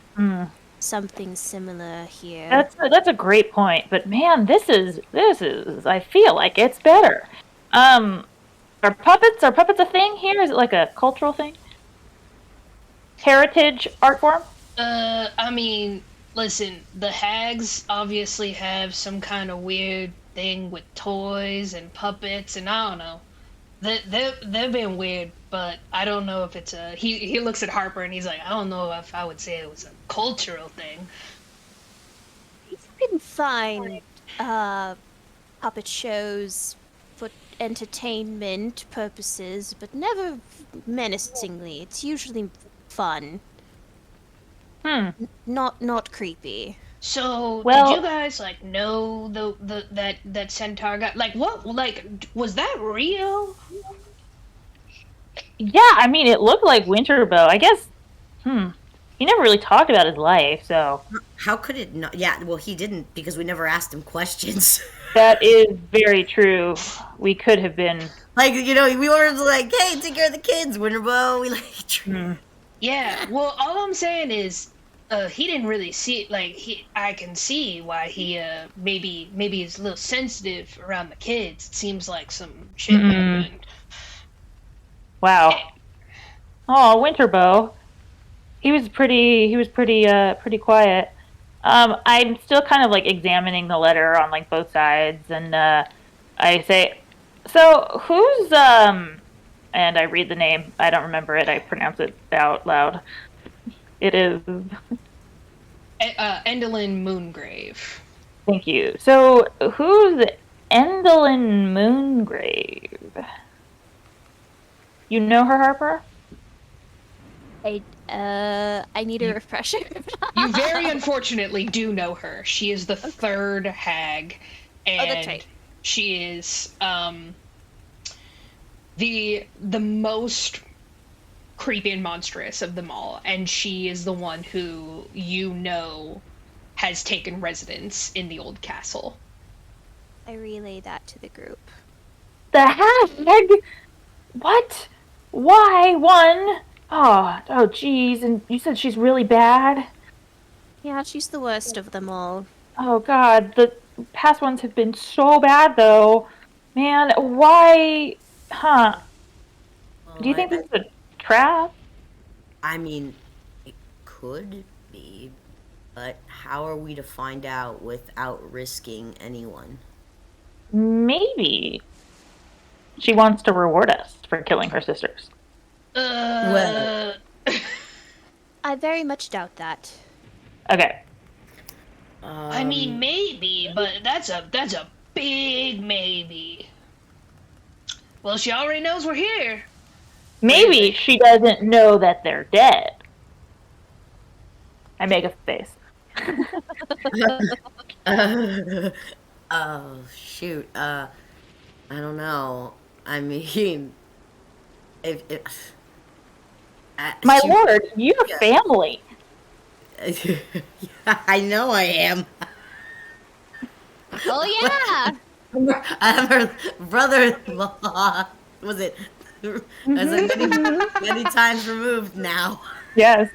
something similar here. That's a great point, but man, this is I feel like it's better. Are puppets a thing here? Is it like a cultural thing? Heritage art form? I mean, listen, the hags obviously have some kind of weird thing with toys and puppets, and I don't know. They've been weird, but I don't know if it's a. He looks at Harper and he's like, I don't know if I would say it was a cultural thing. You can find puppet shows for entertainment purposes, but never menacingly. It's usually fun. Not creepy. So Well, did you guys like know that centaur guy? Like what? Like was that real? yeah, I mean, it looked like Winterbow. I guess. He never really talked about his life, so. How could it not? Yeah, well, he didn't because we never asked him questions. That is very true. We could have been. Like, we were like, hey, take care of the kids, Winterbow. We like. Yeah. Well, all I'm saying is, he didn't really see it. Like I can see why he maybe is a little sensitive around the kids. It seems like some shit happened. Wow. Oh, Winterbow. He was pretty quiet. I'm still kind of like examining the letter on like both sides, and I say, so who's and I read the name. I don't remember it. I pronounce it out loud. It is Endolin Moongrave. Thank you. So who's Endolin Moongrave? You know her, Harper? I need a refresher. You very unfortunately do know her. She is the third hag, and that's right. she is the most creepy and monstrous of them all, and she is the one who has taken residence in the old castle. I relay that to the group. The hag? What? Why? One? Oh, geez. And you said she's really bad? Yeah, she's the worst of them all. Oh, God. The past ones have been so bad, though. Man, why? Huh. Do you think this is a trap? I mean, it could be, but how are we to find out without risking anyone? Maybe. She wants to reward us for killing her sisters. Well, I very much doubt that. Okay. I mean, maybe, but that's a big maybe. Well, she already knows we're here. Maybe she doesn't know that they're dead. I make a face. Oh, shoot. I don't know. I mean, if My shoot. lord, you're family. I know I am. Oh yeah! I'm her brother-in-law. Was it? As like many times removed now. Yes.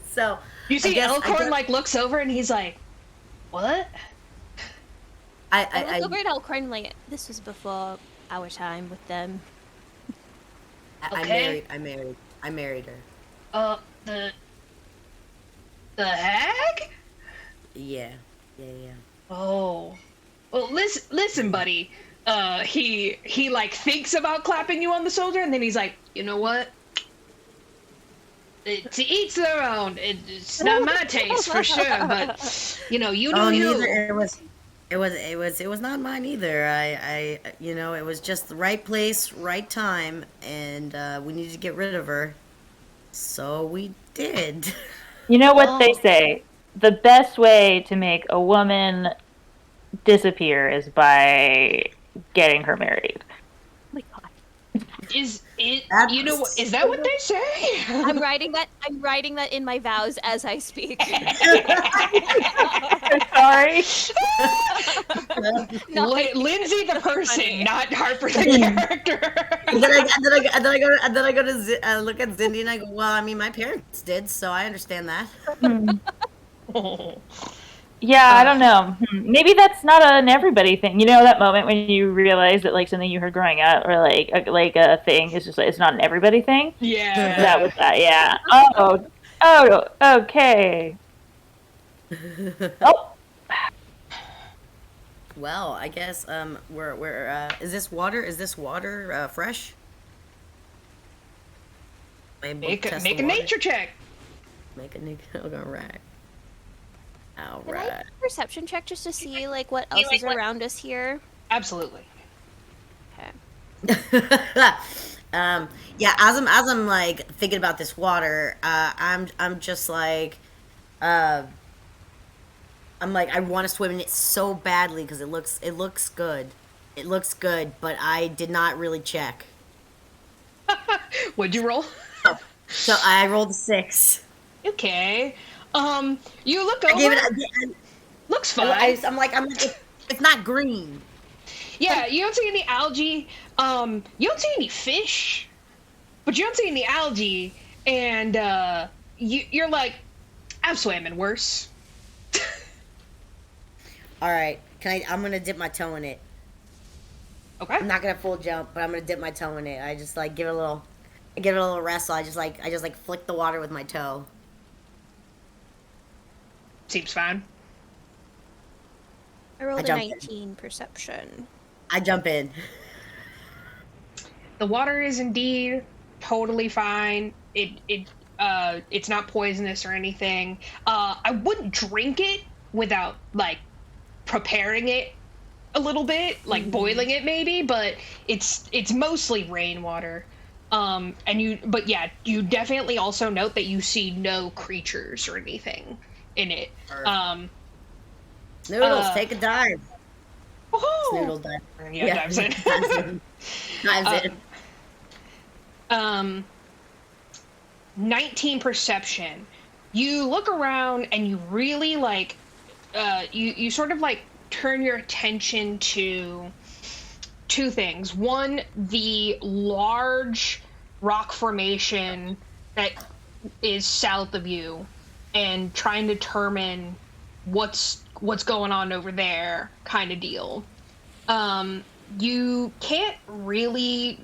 So You see, Elkhorn like looks over and he's like, "What?" I look over at Elkhorn like, this was before our time with them. Okay. I married her. The hag? Yeah. Oh, well, listen, buddy. He like thinks about clapping you on the shoulder, and then he's like, you know what? To each their own. It's not my taste for sure, but you do you. Neither, it was not mine either. I it was just the right place, right time, and we needed to get rid of her. So we did. You know what they say? The best way to make a woman disappear is by getting her married. Oh my god. Is that what they say? I'm writing that in my vows as I speak. Sorry. No, Lindsay the person, not Harper the character. and then I go to look at Zindi and I go, well, I mean, my parents did, so I understand that. Yeah, I don't know. Maybe that's not an everybody thing. You know that moment when you realize that like something you heard growing up or like a thing is just it's not an everybody thing? Yeah. That was that, yeah. Oh, okay. Oh. Well, I guess we're is this water fresh? Make a nature check. Make a nature. Okay, right. All Can I right. do a perception check just to see like what else is around us here? Absolutely. Okay. Yeah, as I'm like thinking about this water, I'm just like, I'm like I want to swim in it so badly because it looks good, but I did not really check. What'd you roll? So I rolled a 6. Okay. You look over. I gave it. Looks fine. I'm like it's not green. Yeah, you don't see any algae. You don't see any fish, but you don't see any algae, and you're like, I've swam in worse. All right, I'm gonna dip my toe in it. Okay. I'm not gonna full jump, but I'm gonna dip my toe in it. I just like give it a little wrestle. I just like flick the water with my toe. Seems fine. I rolled a 19 perception. I jump in. The water is indeed totally fine. It's not poisonous or anything. I wouldn't drink it without like preparing it a little bit, like boiling it maybe, but it's mostly rainwater. But you definitely also note that you see no creatures or anything in it. Noodles, take a dive. Woohoo! Noodle dive. Yeah, dives in. Dives in. 19 perception. You look around and you really like, you sort of like turn your attention to two things. One, the large rock formation that is south of you, and trying to determine what's going on over there, kind of deal. You can't really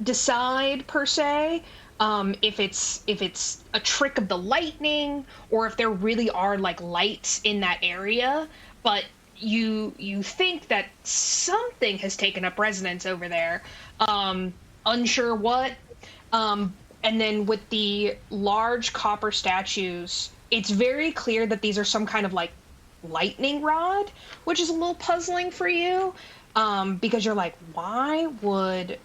decide per se if it's a trick of the lightning or if there really are like lights in that area, but you think that something has taken up residence over there. Unsure what. And then with the large copper statues, it's very clear that these are some kind of like lightning rod, which is a little puzzling for you, because you're like, why would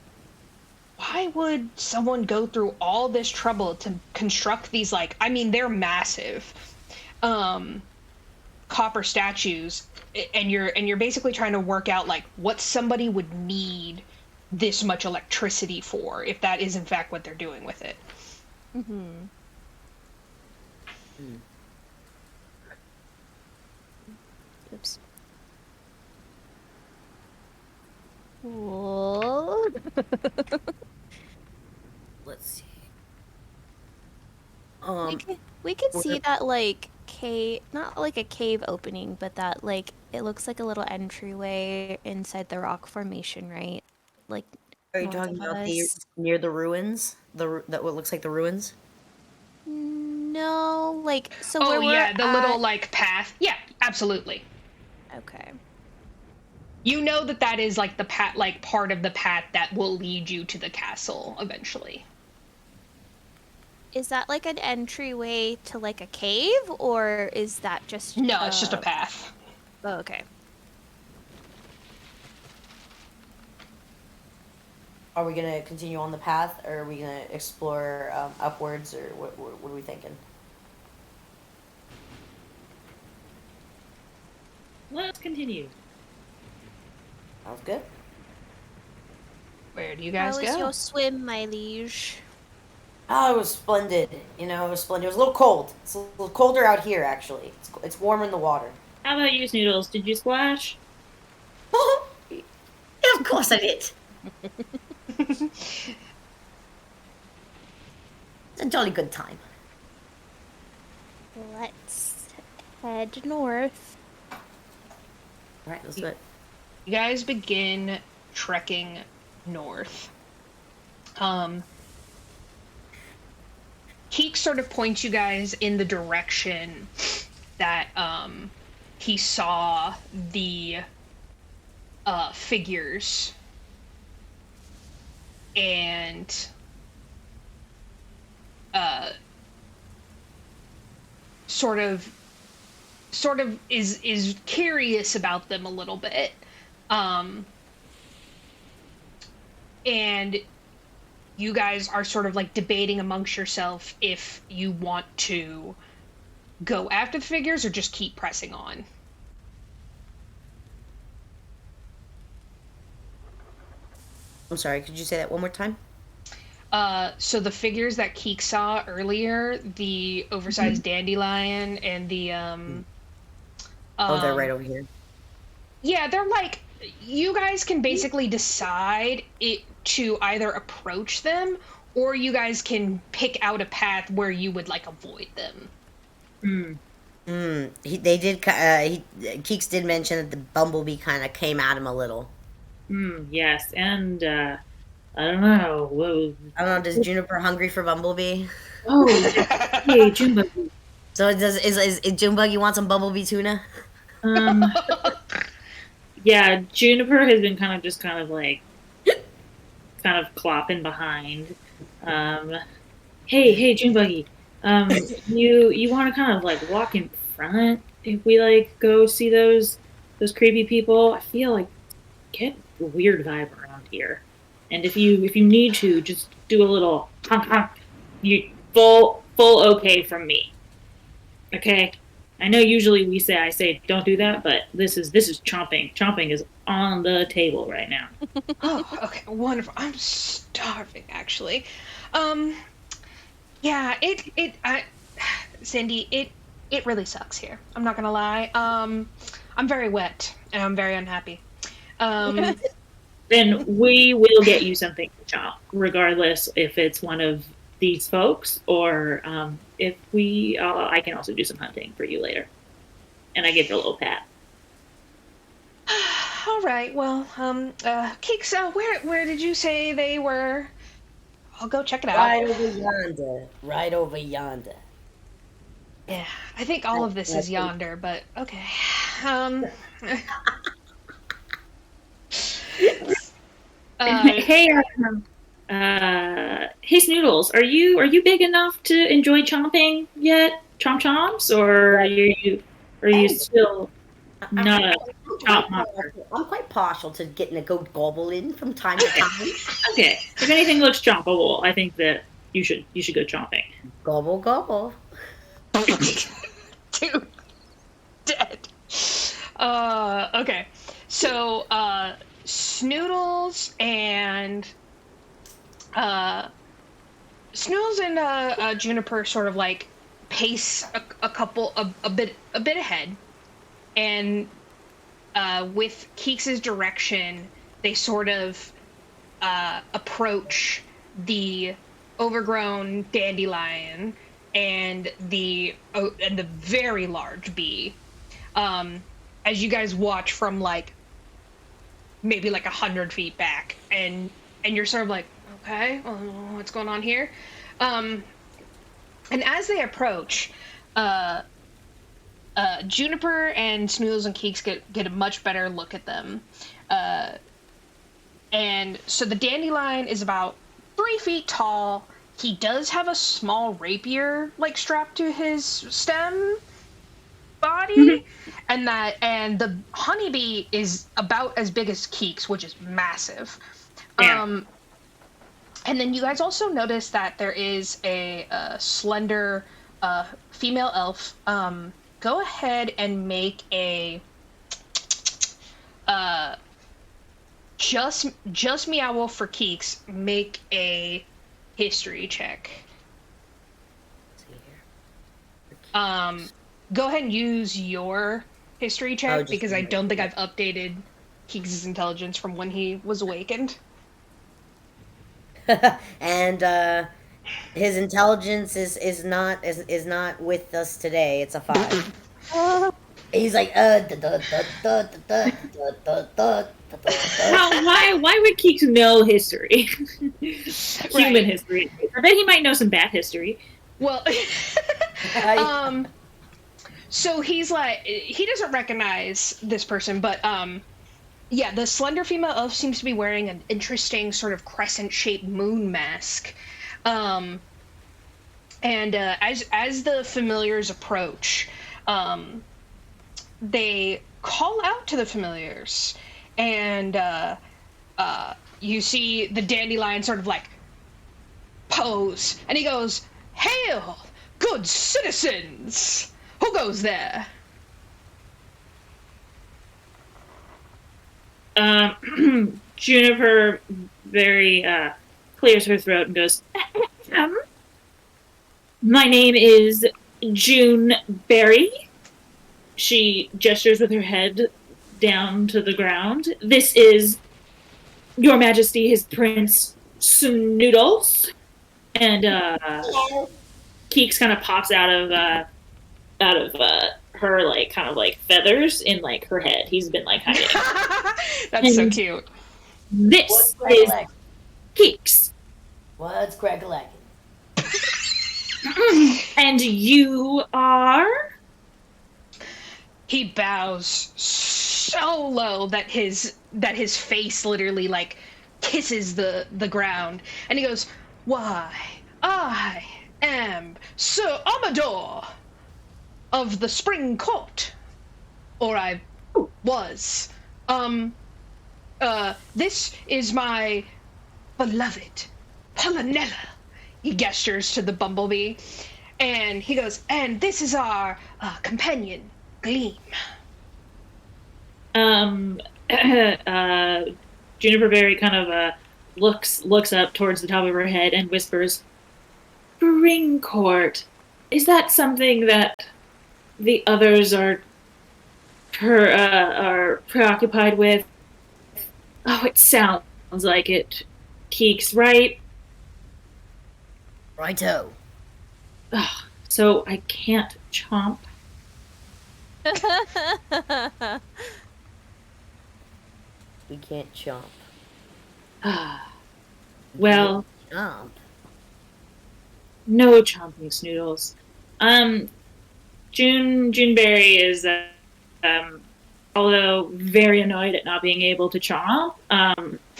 someone go through all this trouble to construct these, like, I mean, they're massive copper statues, and you're basically trying to work out like what somebody would need this much electricity for, if that is in fact what they're doing with it. Oops. Whoa. Let's see. We could see that like cave, not like a cave opening, but that like it looks like a little entryway inside the rock formation, right? Like, Are you north talking of about us. near the ruins? That what looks like the ruins? No, like, so Oh where we're yeah, the at... little like path. Yeah, absolutely. Okay. You know that is like the path, like part of the path that will lead you to the castle eventually. Is that like an entryway to like a cave, or is that just... No, it's just a path. Oh, okay. Are we gonna continue on the path, or are we gonna explore upwards, or what are we thinking? Let's continue. Sounds good. Where do you guys How was go? your swim, my liege? Oh, it was splendid. You know, it was splendid. It was a little cold. It's a little colder out here, actually. It's warmer in the water. How about you, Snoodles? Did you splash? Of course I did. It's a jolly good time. Let's head north. All right, let's do it. You guys begin trekking north. Keeks sort of points you guys in the direction that he saw the figures, and sort of is curious about them a little bit, and you guys are sort of like debating amongst yourself if you want to go after the figures or just keep pressing on. I'm sorry, could you say that one more time? So the figures that Keek saw earlier, the oversized dandelion and the They're right over here. yeah, they're like, you guys can basically decide it to either approach them, or you guys can pick out a path where you would like avoid them. Keeks did mention that the bumblebee kind of came at him a little. Yes, and I don't know. Whoa. I don't know. Does Juniper hungry for bumblebee? Oh, hey, Junebuggy. So is Junebuggy want some bumblebee tuna? Yeah, Juniper has been kind of clopping behind. Hey, Junebuggy. You want to kind of like walk in front if we like go see those creepy people? I feel like get a weird vibe around here, and if you need to, just do a little honk honk. You full okay from me. Okay. I know usually I say don't do that, but this is chomping. Chomping is on the table right now. Oh, okay, wonderful. I'm starving, actually. Yeah, Zindi, it really sucks here. I'm not gonna lie. I'm very wet and I'm very unhappy. Then we will get you something to chop, regardless if it's one of these folks or if we. I can also do some hunting for you later. And I give her a little pat. All right. Well, Keeks, where did you say they were? I'll go check it out. Right over yonder. Yeah, I think all of this is Yonder, but okay. Hey, hey, Snoodles, are you big enough to enjoy chomping yet? Chomps, or are you still not a chomp monster? I'm quite partial to getting a good gobble in from time to time. Okay, if anything looks chompable, I think that you should go chomping. Gobble, gobble. Dude, dead. Okay. So, Snoodles and Juniper sort of like pace a bit ahead, and with Keeks' direction, they sort of approach the overgrown dandelion and the very large bee. As you guys watch from like maybe like 100 feet back, and you're sort of like, okay, well, what's going on here? And as they approach, Juniper and Snoodles and Keeks get a much better look at them. And so the dandelion is about 3 feet tall. He does have a small rapier like strapped to his stem body, and the honeybee is about as big as Keeks, which is massive. Yeah. And then you guys also notice that there is a slender female elf. Go ahead and make a just Meow Wolf for Keeks. Make a history check. Go ahead and use your history check because I don't think I've updated Keeks' intelligence from when he was awakened. And his intelligence is not with us today. It's a 5. He's like Why would Keeks know history? Human history. I bet he might know some bad history. Well, so he's like, he doesn't recognize this person, but yeah, the slender female elf seems to be wearing an interesting sort of crescent-shaped moon mask. And as the familiars approach, they call out to the familiars, and you see the dandelion sort of like pose, and he goes, "Hail, good citizens! Who goes there?" Juniper very clears her throat and goes, "My name is June Berry." She gestures with her head down to the ground. "This is Your Majesty, His Prince Snoodles." And Keeks kind of pops out of her like kind of like feathers in like her head. He's been like hiding. That's so cute. This is Keeks. What's Greg-a-lagging? And you are? He bows so low that his face literally like kisses the ground, and he goes, "Why, I am Sir Amador of the Spring Court, or I was. This is my beloved Polonella." He gestures to the bumblebee, and he goes, "And this is our companion, Gleam." Juniper Berry kind of looks up towards the top of her head and whispers, "Spring Court. Is that something that the others are preoccupied with?" "Oh, it sounds like it. Keeks, right?" Righto. "Ugh, so I can't chomp." We can't chomp. Well, Chomp. no chomping snoodles. Juneberry is, although very annoyed at not being able to chomp,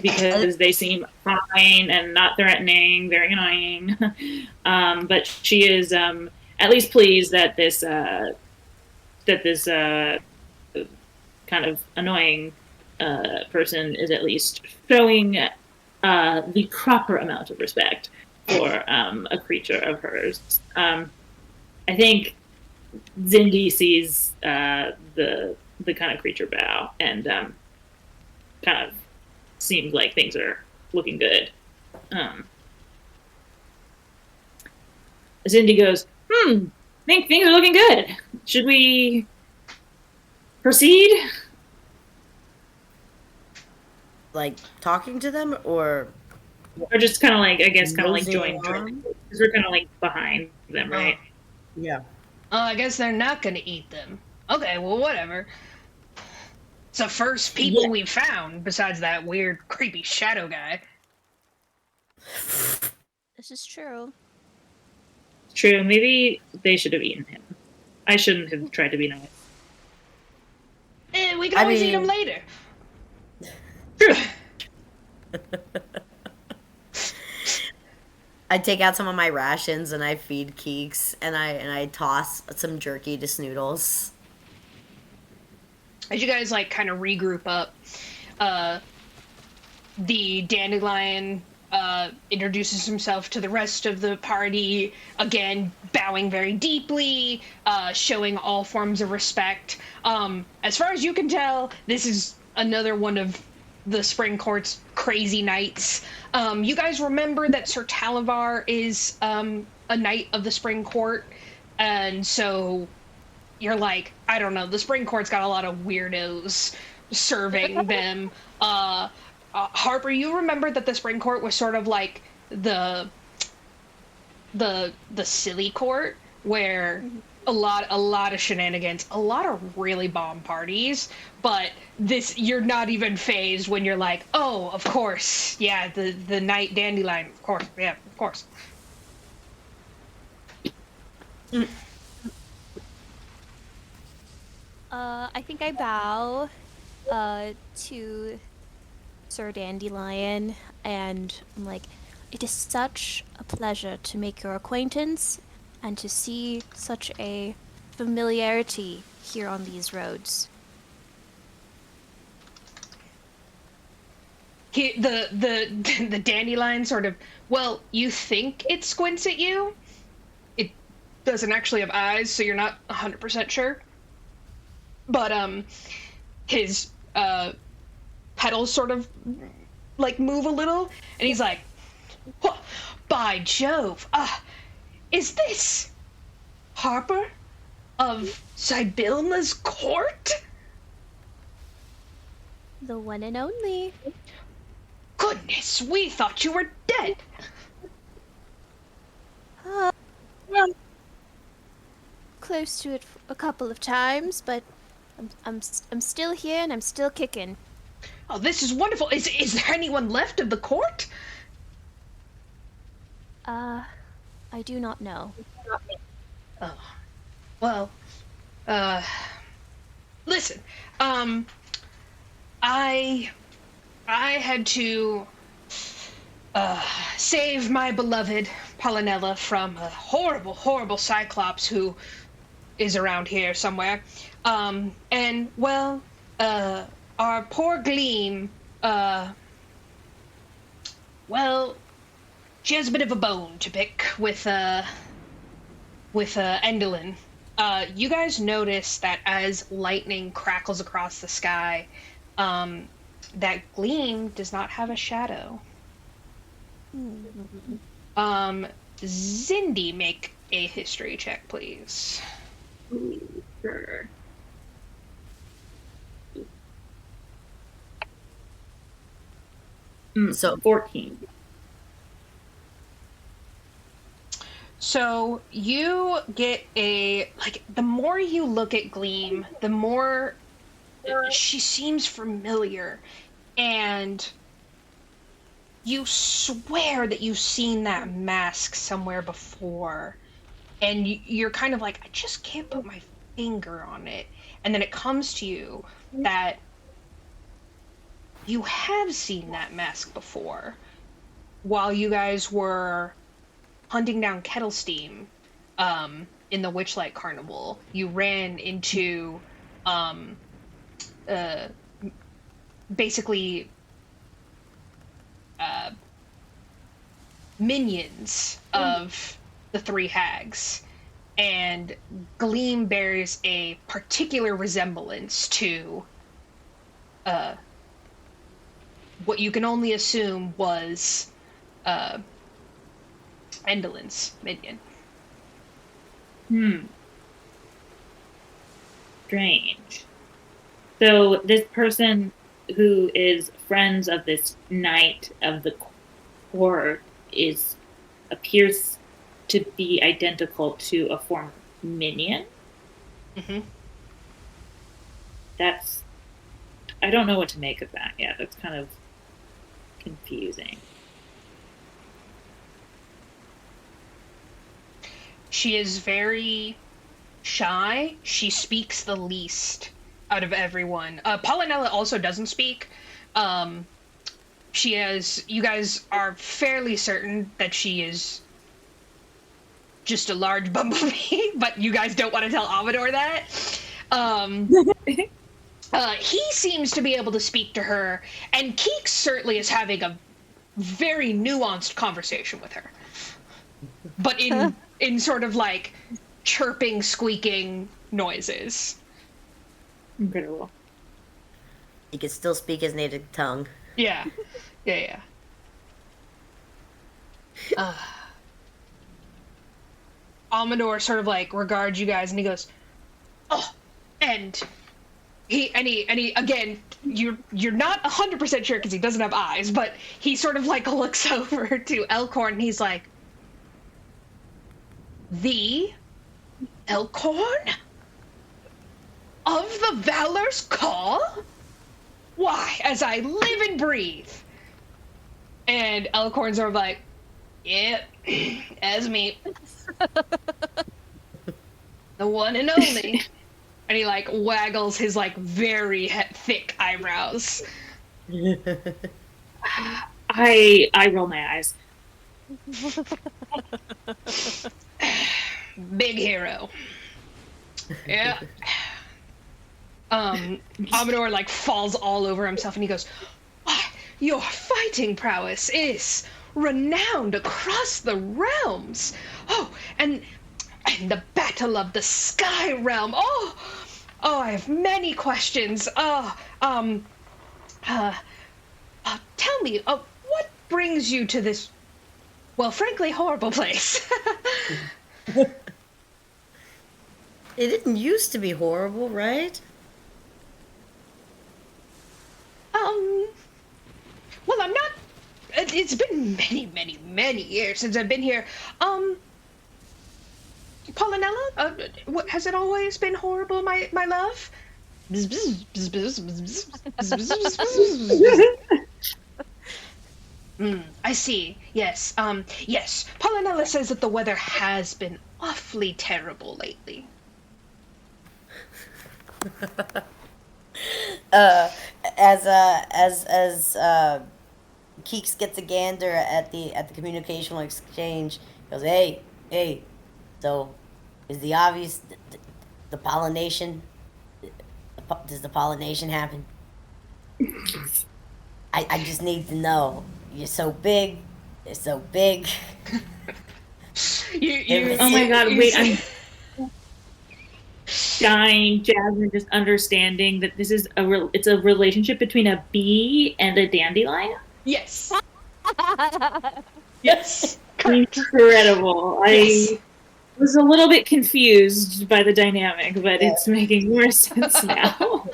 because they seem fine and not threatening, very annoying. But she is at least pleased that this kind of annoying person is at least showing the proper amount of respect for a creature of hers. I think Zindi sees the kind of creature bow and kind of seems like things are looking good. Zindi goes, think things are looking good. Should we proceed? Like, talking to them, or just kind of like, I guess, kind of like nosing join. around? Because we're kind of like behind them, right? Yeah. I guess they're not gonna eat them. Okay, well, whatever. It's the first people we've found, besides that weird, creepy shadow guy. This is true. True, maybe they should have eaten him. I shouldn't have tried to be nice. We can always eat them later. I take out some of my rations and I feed Keeks, and I toss some jerky to Snoodles. As you guys like kind of regroup up, the dandelion introduces himself to the rest of the party, again bowing very deeply, showing all forms of respect. As far as you can tell, this is another one of the Spring Court's crazy nights. You guys remember that Sir Talavar is a knight of the Spring Court, and so you're like, I don't know, the Spring Court's got a lot of weirdos serving them. Harper, you remember that the Spring Court was sort of like the silly court, where a lot of shenanigans, a lot of really bomb parties, but this, you're not even phased when you're like, oh, of course, yeah, the night dandelion, of course, yeah, of course. I think I bow to Sir Dandelion, and I'm like, it is such a pleasure to make your acquaintance and to see such a familiarity here on these roads. The dandelion sort of, well, you think it squints at you. It doesn't actually have eyes, so you're not 100% sure. But his petals sort of like move a little, and he's like, by Jove, is this Harper of Sibylna's court? The one and only. Goodness, we thought you were dead. Close to it a couple of times, but I'm still here and I'm still kicking. Oh, this is wonderful. Is there anyone left of the court? I do not know. Oh, well, listen, I had to, save my beloved Polynella from a horrible, horrible Cyclops who is around here somewhere. And, well, our poor Gleam, well, she has a bit of a bone to pick with Endelin. You guys notice that as lightning crackles across the sky, that Gleam does not have a shadow. Zindi, make a history check, please. Ooh, sure. So 14. So you get the more you look at Gleam, the more she seems familiar, and you swear that you've seen that mask somewhere before, and you're kind of like, I just can't put my finger on it. And then it comes to you that you have seen that mask before while you guys were hunting down Kettlesteam in the Witchlight Carnival. You ran into basically minions of the three hags, and Gleam bears a particular resemblance to what you can only assume was Endelin's minion. Strange. So this person who is friends of this knight of the court appears to be identical to a former minion. Mm-hmm. I don't know what to make of that. Yeah, that's kind of confusing. She is very shy. She speaks the least out of everyone. Polynella also doesn't speak. You guys are fairly certain that she is just a large bumblebee, but you guys don't want to tell Amador that. He seems to be able to speak to her, and Keeks certainly is having a very nuanced conversation with her. But in sort of like chirping, squeaking noises. Incredible. he can still speak his native tongue. Yeah. Amador sort of like regards you guys, and he goes, "Oh," and he again, you're not 100% sure because he doesn't have eyes, but he sort of like looks over to Elkhorn, and he's like, "The Elkhorn of the Valor's Call? Why, as I live and breathe." And Elkhorn's sort of like, "Yep, as me. The one and only." And he like waggles his like very thick eyebrows. I roll my eyes. Big hero. Yeah. Amador like falls all over himself, and he goes, "Why, your fighting prowess is renowned across the realms. Oh, and the battle of the Sky Realm. Oh, I have many questions. Tell me, what brings you to this, well, frankly, horrible place?" It didn't used to be horrible, right? Well, I'm not. It's been many years since I've been here. Polynella, has it always been horrible, my love? I see. Yes. Yes. Polynella says that the weather has been awfully terrible lately. As Keeks gets a gander at the communicational exchange, he goes, hey, so is the obvious the pollination? Does the pollination happen? I just need to know. You're so big. You're so big. Oh my god! Wait, dying Jasmine just understanding that this is it's a relationship between a bee and a dandelion. Yes. Yes. Correct. Incredible. Yes. I was a little bit confused by the dynamic, but it's making more sense now.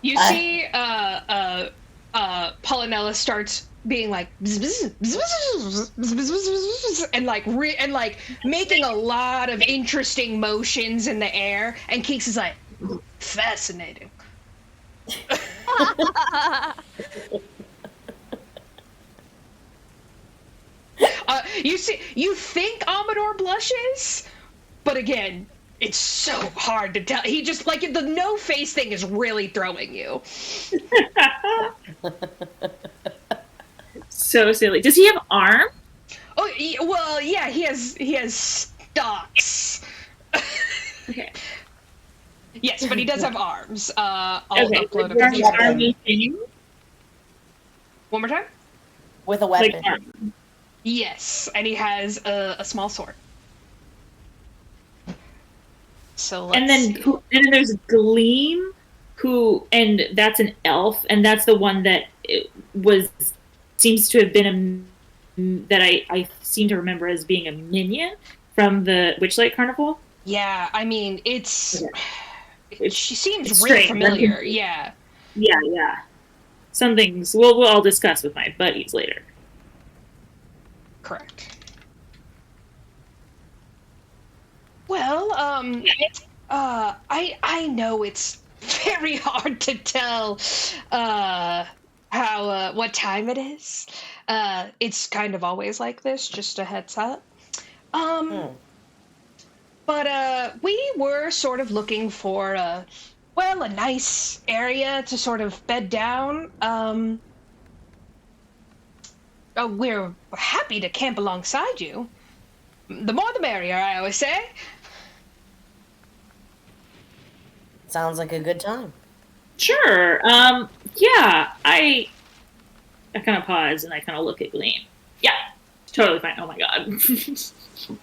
You see, Polynella starts being like, bzz, bzz, bzz, bzz, bzz, bzz, bzz, and like making a lot of interesting motions in the air, and Keeks is like, fascinating. You think Amador blushes, but again, it's so hard to tell. He just like the no face thing is really throwing you. So silly. Does he have arms? Oh well, yeah, he has stalks. Okay. Yes, but he does have arms. I'll Okay. upload a Like picture. Army thing? One more time. With a weapon. Like arms. Yes, and he has a small sword. So let's And then see. and then there's Gleam, and that's an elf, and that's the one that seems to have been that I seem to remember as being a minion from the Witchlight Carnival. Yeah, I mean it's. She seems it's really strange. familiar. Yeah. Yeah. Some things we'll all discuss with my buddies later. Correct. Well, I know it's very hard to tell what time it is. It's kind of always like this, just a heads up. But we were sort of looking for a nice area to sort of bed down. We're happy to camp alongside you. The more the merrier, I always say. Sounds like a good time. Sure. Yeah. I kind of pause and I kind of look at Gleam. Yeah, totally fine. Oh my god,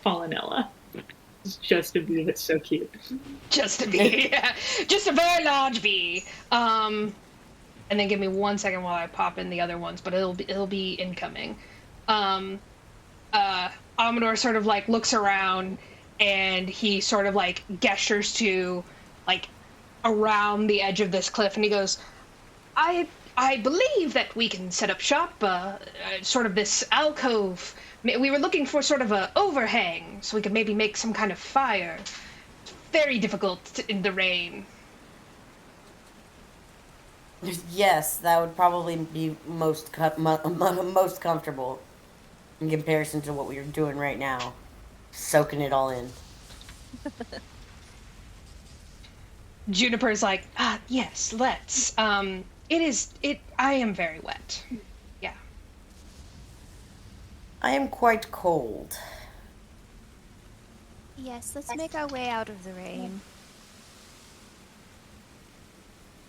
Polynella. Just a bee. That's so cute. Just a bee, yeah. Just a very large bee. And then give me 1 second while I pop in the other ones, but it'll be incoming. Amador sort of like looks around and he sort of like gestures to like around the edge of this cliff, and he goes, I believe that we can set up shop, sort of this alcove. We were looking for sort of a overhang so we could maybe make some kind of fire. It's very difficult in the rain. Yes, that would probably be most comfortable in comparison to what we are doing right now. Soaking it all in. Juniper's like, yes, let's. I am very wet. Yeah. I am quite cold. Yes, let's make our way out of the rain.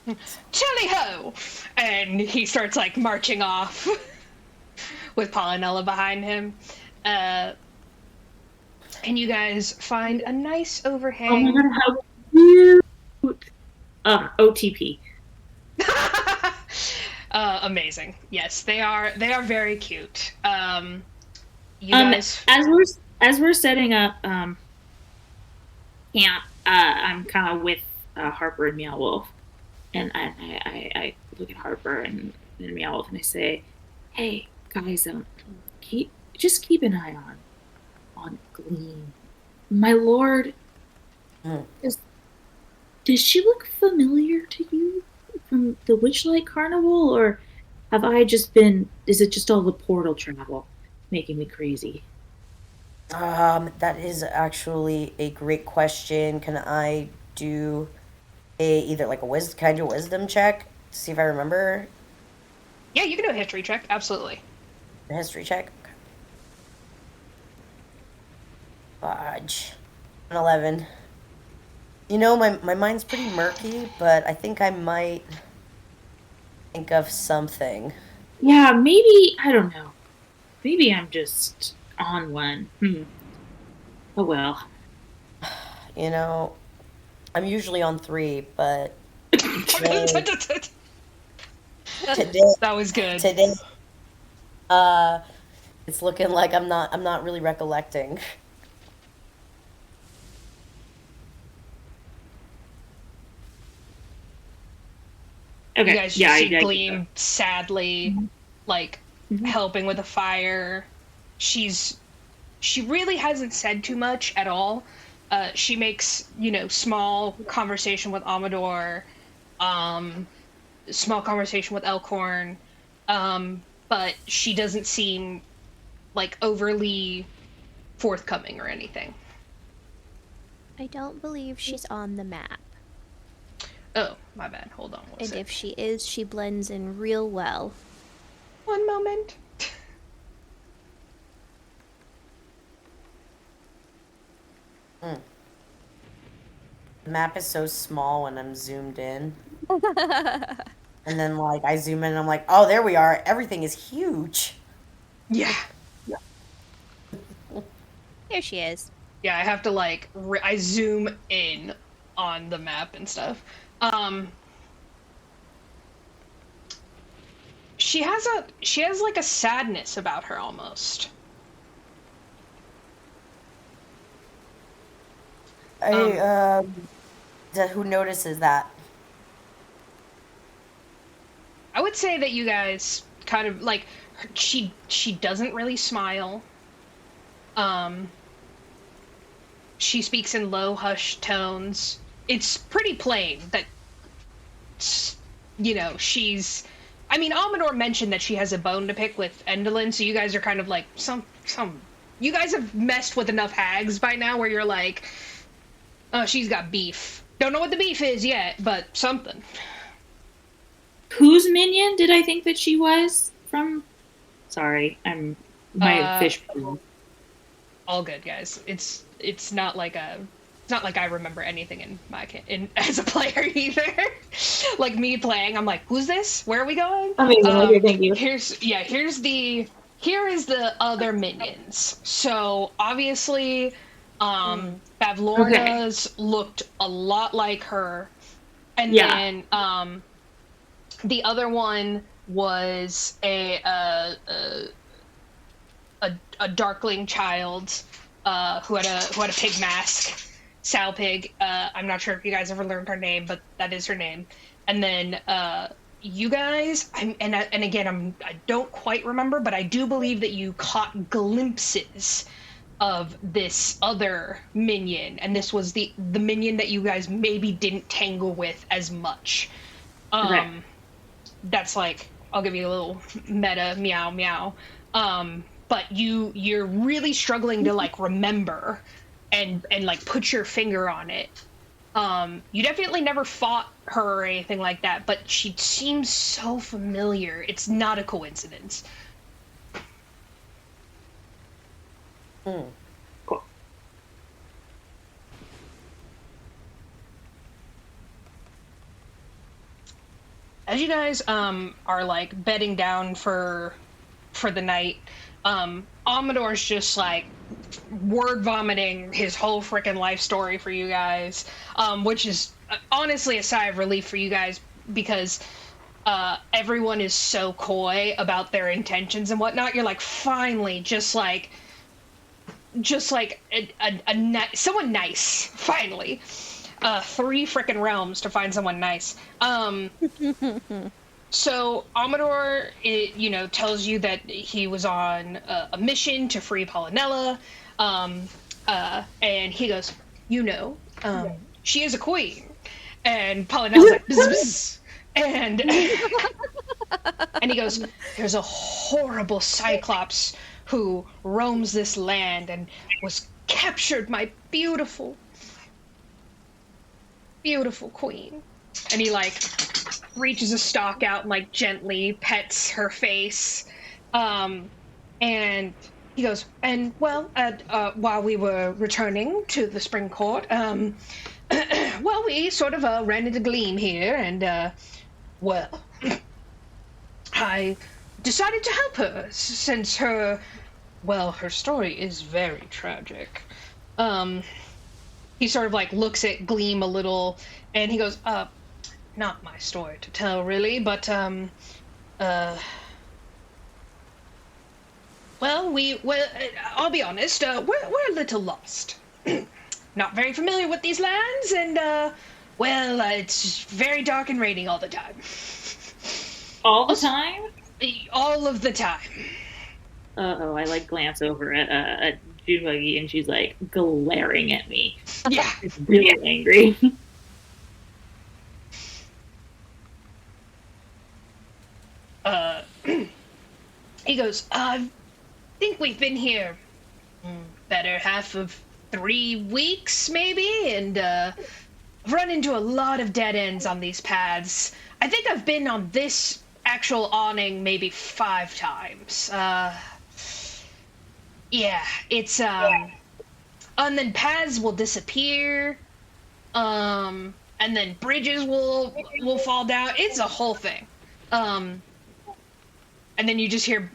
Tally ho! And he starts like marching off with Polynella behind him. And you guys find a nice overhang. Oh my god, how cute! OTP. Amazing. Yes, they are very cute. You guys as we're setting up camp, I'm kind of with Harper and Meow Wolf, and I look at Harper and Meow Wolf and I say, "Hey guys, keep an eye on Gleam. My lord, does she look familiar to you from the Witchlight Carnival, or have I just been? Is it just all the portal travel making me crazy?" That is actually a great question. Can I do either like a kind of wisdom check to see if I remember? Yeah, you can do a history check. Absolutely. A history check. Okay. Fudge. An 11. You know, my mind's pretty murky, but I think I might think of something. Yeah, maybe, I don't know. Maybe I'm just on one. Oh well. You know, I'm usually on 3, but today, That was good. today, it's looking like I'm not really recollecting. Okay. You guys Yeah, just I see get Gleam that. sadly, like, helping with the fire. She really hasn't said too much at all. She makes, small conversation with Amador, small conversation with Elkhorn, but she doesn't seem, like, overly forthcoming or anything. I don't believe she's on the map. Oh, my bad. Hold on one And sec. if she is, she blends in real well. One moment. The map is so small when I'm zoomed in. And then, like, I zoom in and I'm like, oh, there we are. Everything is huge. Yeah. Here she is. Yeah, I have to, like, I zoom in on the map and stuff. She has like a sadness about her almost. Who notices that? I would say that you guys kind of like she doesn't really smile. She speaks in low hushed tones. It's pretty plain that she's Amador mentioned that she has a bone to pick with Endolin, so you guys are kind of like you guys have messed with enough hags by now where you're like, oh, she's got beef. Don't know what the beef is yet, but something. Whose minion did I think that she was from? Sorry, I'm my fish. All good, guys. It's not like I remember anything as a player either. Like me playing, I'm like, who's this? Where are we going? Amazing, thank you. Here is the other minions. So obviously, Bavlorna's looked a lot like her, and then the other one was a darkling child who had a pig mask. Sow Pig. I'm not sure if you guys ever learned her name, but that is her name. And then you guys, I don't quite remember, but I do believe that you caught glimpses of this other minion, and this was the minion that you guys maybe didn't tangle with as much. That's like, I'll give you a little meta meow meow. But you're really struggling to like remember and like put your finger on it. You definitely never fought her or anything like that, but she seems so familiar. It's not a coincidence. Cool. As you guys are like bedding down for the night, Amador's just like word vomiting his whole freaking life story for you guys, which is honestly a sigh of relief for you guys because everyone is so coy about their intentions and whatnot. You're like, finally, just like someone nice, finally. 3 frickin' realms to find someone nice. So Amador, tells you that he was on a mission to free Polynella, and he goes, she is a queen, and Polynella's like, bzz, bzz. And and he goes, there's a horrible cyclops who roams this land and was captured my beautiful queen. And he like reaches a stalk out and like gently pets her face, and he goes, and well, while we were returning to the spring court, well, we sort of ran into Gleam here, and well, I decided to help her since her story is very tragic. he sort of like looks at Gleam a little, and he goes, not my story to tell, really, but well, I'll be honest, we're a little lost. Not very familiar with these lands, and well, it's very dark and rainy all the time. All the time? All of the time. Uh-oh, I like glance over at June Buggy, and she's like glaring at me. Yeah. She's really angry. He goes, I think we've been here better half of 3 weeks, maybe, and I've run into a lot of dead ends on these paths. I think I've been on this actual awning maybe 5 times. Yeah, it's, and then paths will disappear, and then bridges will fall down. It's a whole thing. And then you just hear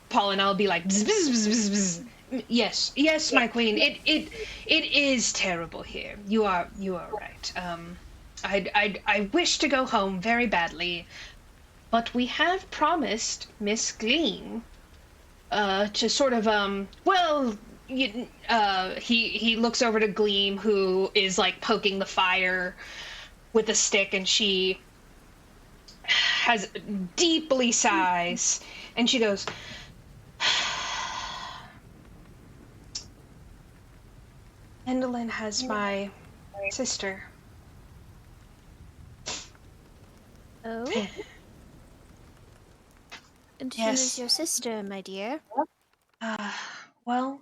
Paul and I'll be like, bzz, bzz, bzz, bzz, bzz. Yes, my queen. It is terrible here. You are right. I wish to go home very badly, but we have promised Miss Gleam to sort of he looks over to Gleam, who is like poking the fire with a stick, and she has deeply sighs, and she goes, Endolin has my sister. Oh? And who Yes. is your sister, my dear? Well,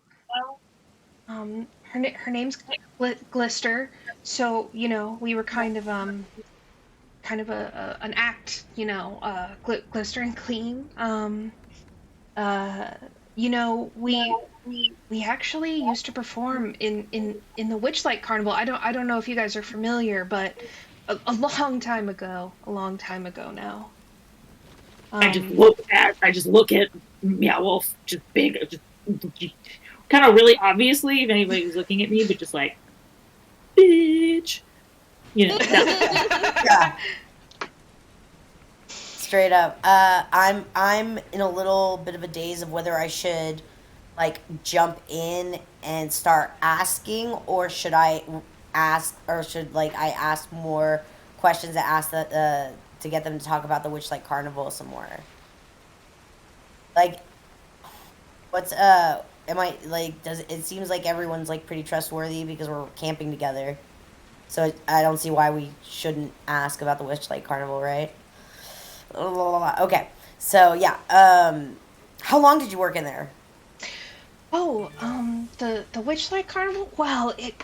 her name's Glister. So we were kind of an act, Glister and Clean. We actually used to perform in the Witchlight Carnival. I don't know if you guys are familiar, but a long time ago now. I just look at Meow Wolf, just big, just kind of really obviously if anybody's looking at me, but just like, bitch, Yeah. Straight up. I'm in a little bit of a daze of whether I should like jump in and start asking, or should I ask more questions to ask to get them to talk about the Witchlight Carnival some more. Like, what's am I like? Does it seems like everyone's like pretty trustworthy because we're camping together, so I don't see why we shouldn't ask about the Witchlight Carnival, right? Okay, so yeah. How long did you work in there? Oh, the Witchlight Carnival? Well, it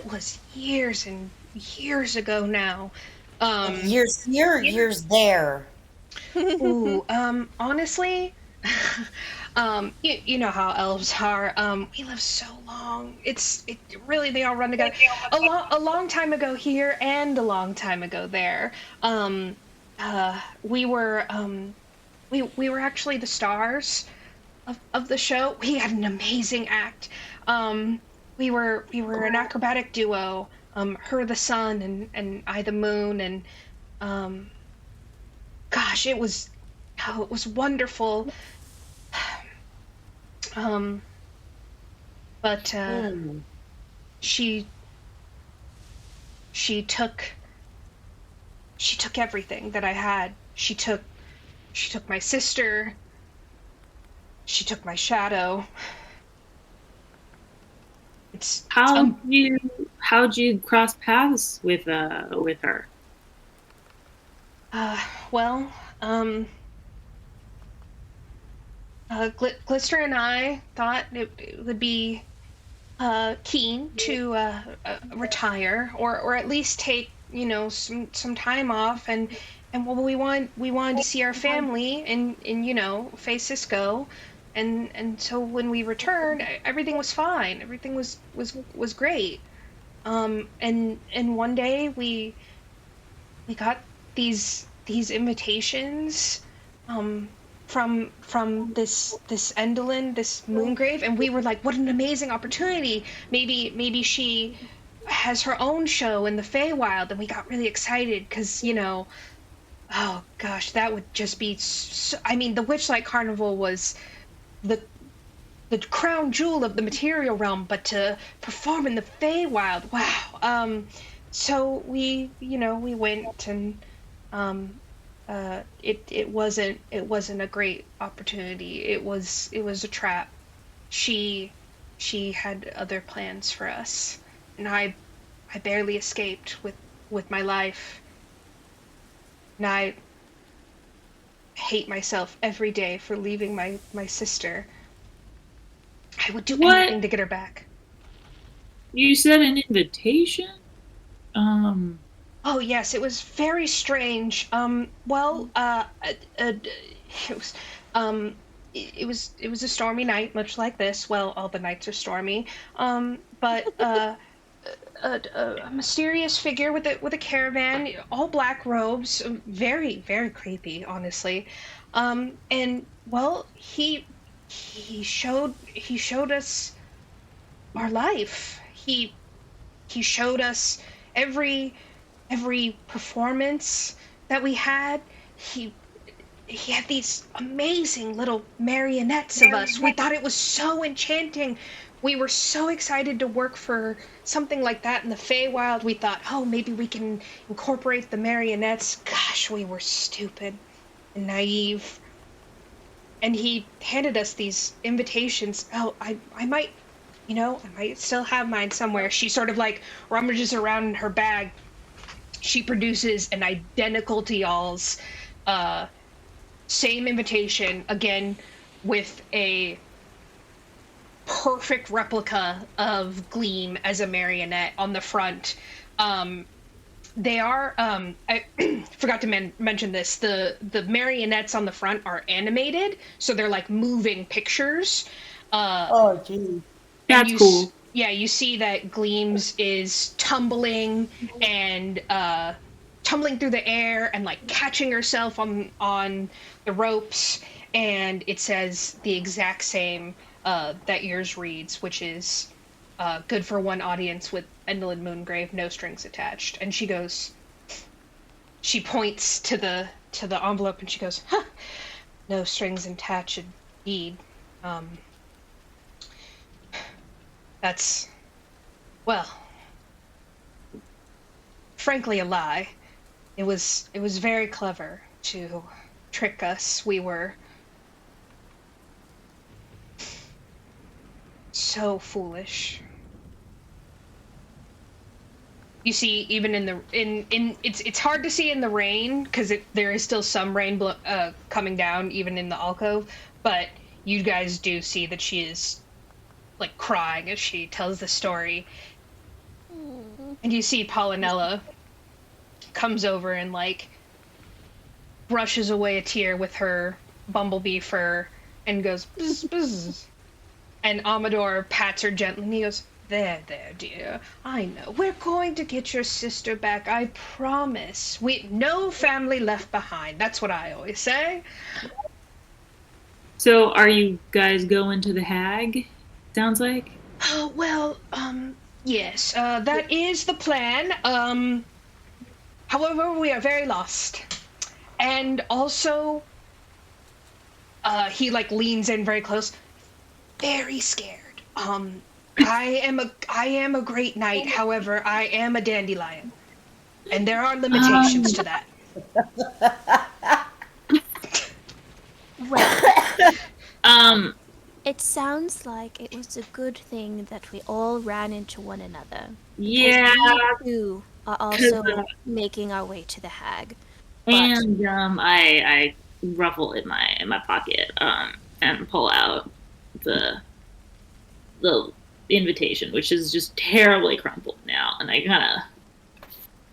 was years and years ago now. Years here, or years there? Ooh, honestly, you know how elves are. We live so long. It really, they all run together. A long time ago here and a long time ago there. We were actually the stars of the show. We had an amazing act. We were an acrobatic duo. Her the sun and I the moon, and gosh, it was wonderful. But she took everything that I had. She took my sister. She took my shadow. how'd you cross paths with her? Glister and I thought it would be keen to retire, or at least take some time off, and well, we wanted to see our family in Fey Cisco, and so when we returned, everything was fine. Everything was great. And one day we got these invitations from this Endolin, this Moongrave, and we were like, what an amazing opportunity. Maybe she has her own show in the Feywild, and we got really excited because, you know, oh gosh, that would just be so, I mean, the Witchlight Carnival was the crown jewel of the material realm, but to perform in the Feywild, wow. So we went, and it wasn't a great opportunity. It was a trap. She had other plans for us, and I barely escaped with my life. And I hate myself every day for leaving my sister. I would do anything to get her back. You said an invitation? Oh yes, it was very strange. It was a stormy night, much like this. Well, all the nights are stormy. But a mysterious figure with a caravan, all black robes, very very creepy, honestly. And well, he showed us our life. He showed us every performance that we had. He had these amazing little marionettes of us. We thought it was so enchanting. We were so excited to work for something like that in the Feywild. We thought, oh, maybe we can incorporate the marionettes. Gosh, we were stupid and naive. And he handed us these invitations. Oh, I might still have mine somewhere. She sort of like rummages around in her bag. She produces an identical to y'all's same invitation, again with a perfect replica of Gleam as a marionette on the front. They are I forgot to mention this, the marionettes on the front are animated, so they're like moving pictures. Oh, geez. That's cool. You see that Gleams is tumbling and tumbling through the air and like catching herself on the ropes, and it says the exact same that yours reads, which is good for one audience with Endolin Moongrave, no strings attached. And she points to the envelope and she goes, huh, no strings attached indeed. That's, well, frankly a lie. It was very clever to trick us. We were so foolish. You see, even in it's hard to see in the rain because there is still some rain coming down even in the alcove, but you guys do see that she is like crying as she tells the story. And you see Pollinella comes over and like brushes away a tear with her bumblebee fur and goes bzz, bzz. And Amador pats her gently and he goes, there, dear. I know. We're going to get your sister back, I promise. No family left behind. That's what I always say. So are you guys going to the hag? Sounds like? Well, yes, that is the plan. However, we are very lost. And also, he like leans in very close, very scared. I am a great knight, however, I am a dandelion. And there are limitations to that. Well, it sounds like it was a good thing that we all ran into one another. Yeah. We too are also making our way to the hag. And I ruffle in my pocket and pull out the invitation, which is just terribly crumpled now, and I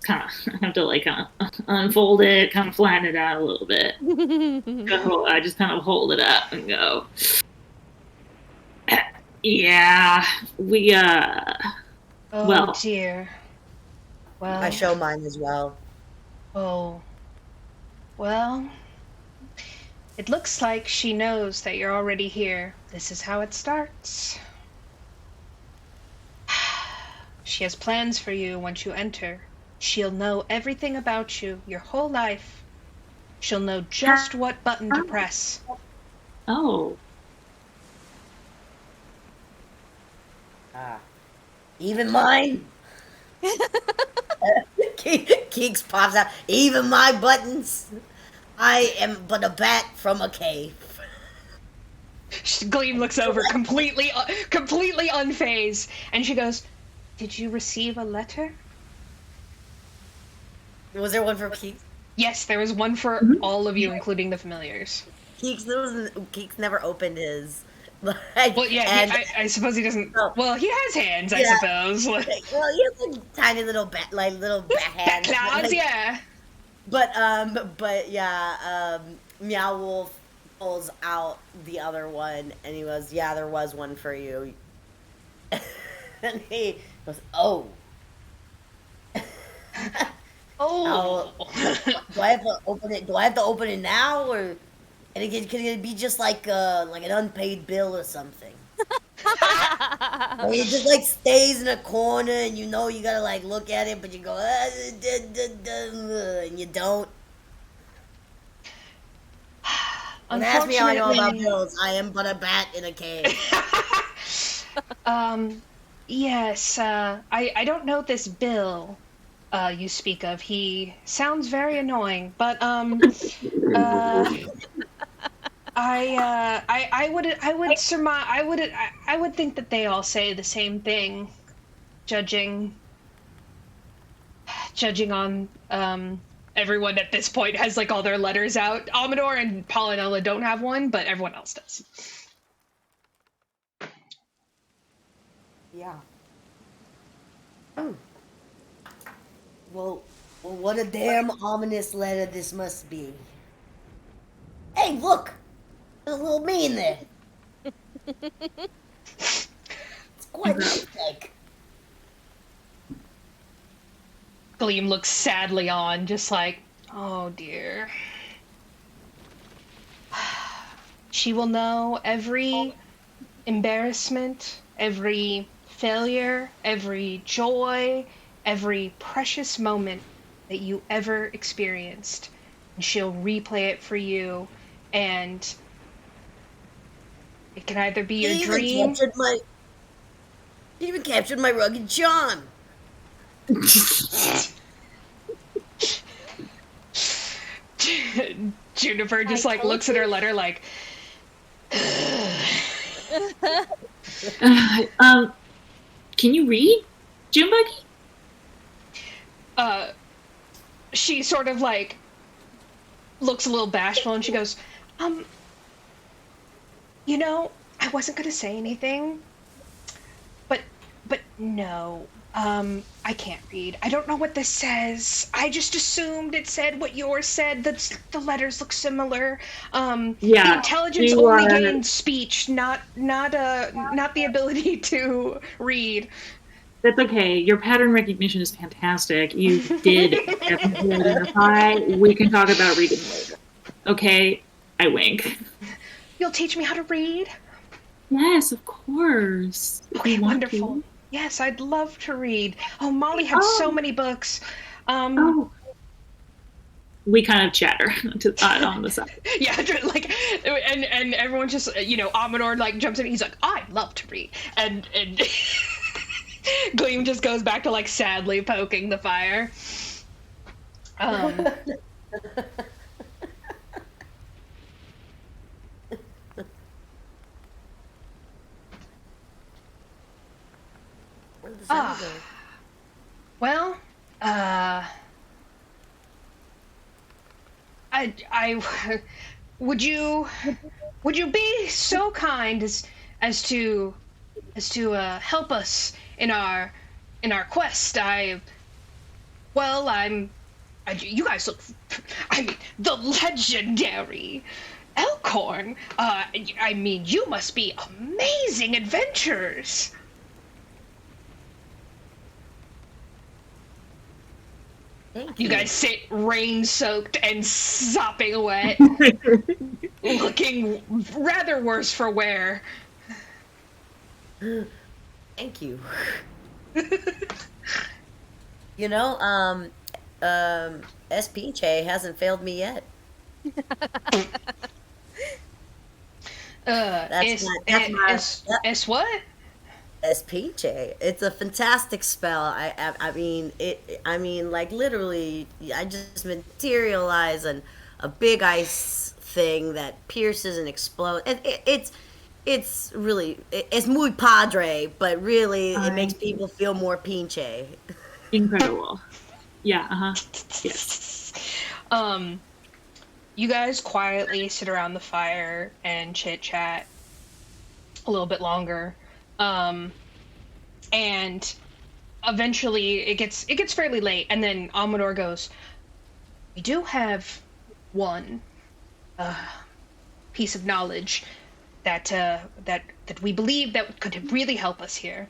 kind of have to like kind of unfold it, kind of flatten it out a little bit. I just kind of hold it up and go, yeah, we Oh well, dear. Well, I show mine as well. Oh. Well, It looks like she knows that you're already here. This is how it starts. She has plans for you once you enter. She'll know everything about you, your whole life. She'll know just what button to press. Oh. Even mine? Keeks pops out. Even my buttons? I am but a bat from a cave. Gleam looks over, completely unfazed, and she goes, "Did you receive a letter?" Was there one for Keeks? Yes, there was one for all of you, including the familiars. Keeks never opened his. Well, yeah, I suppose he doesn't. Oh. Well, he has hands, I Yeah. suppose. Well, he has like tiny little bat hands. Claws, like, yeah. But yeah, Meow Wolf pulls out the other one, and he goes, "Yeah, there was one for you." And he goes, "Oh." Oh. Do I have to open it? Do I have to open it now, or can it be just like an unpaid bill or something? Or it just like stays in a corner, and you know you gotta like look at it, but you go and you don't. Don't ask me how I know about bills. I am but a bat in a cave. Yes. I don't know this Bill you speak of. He sounds very annoying, but I would surmise I would think that they all say the same thing, judging on everyone at this point has like all their letters out. Amador and Polynella don't have one, but everyone else does. Yeah. Oh. Well, what a damn ominous letter this must be. Hey, look! There's a little me in there. It's quite like. Gleam looks sadly on, just like, oh dear. She will know every embarrassment, every failure, every joy, every precious moment that you ever experienced. And she'll replay it for you, and it can either be your dream. He even captured my rugged charm. Juniper just like looks at her letter like can you read, Junebuggy? She sort of like looks a little bashful, and she goes, you know, I wasn't gonna say anything, but no, I can't read. I don't know what this says. I just assumed it said what yours said. The letters look similar. Yeah, the intelligence only gains speech, not the ability to read. That's okay. Your pattern recognition is fantastic. You did definitely identify. We can talk about reading later. Okay, I wink. You'll teach me how to read? Yes, of course. Okay, wonderful. Yes, I'd love to read. Oh, Molly had so many books. We kind of chatter on the side. Yeah, like, and everyone just, you know, Amador like jumps in. He's like, I love to read, and Gleam just goes back to like sadly poking the fire. Well, I would you be so kind as to help us in our quest? You guys look, I mean, the legendary Elkhorn. I mean, you must be amazing adventurers. Thank You guys sit rain-soaked and sopping wet. looking rather worse for wear. Thank you. You know, SPJ hasn't failed me yet. That's S what? SPJ. It's a fantastic spell. I mean it. I mean, like literally, I just materialize a big ice thing that pierces and explodes. It's really it's muy padre, but really it makes people feel more pinche. Incredible. Yeah. Yes. You guys quietly sit around the fire and chit chat a little bit longer. And eventually it gets fairly late, and then Amador goes, "We do have one piece of knowledge that we believe that could really help us here.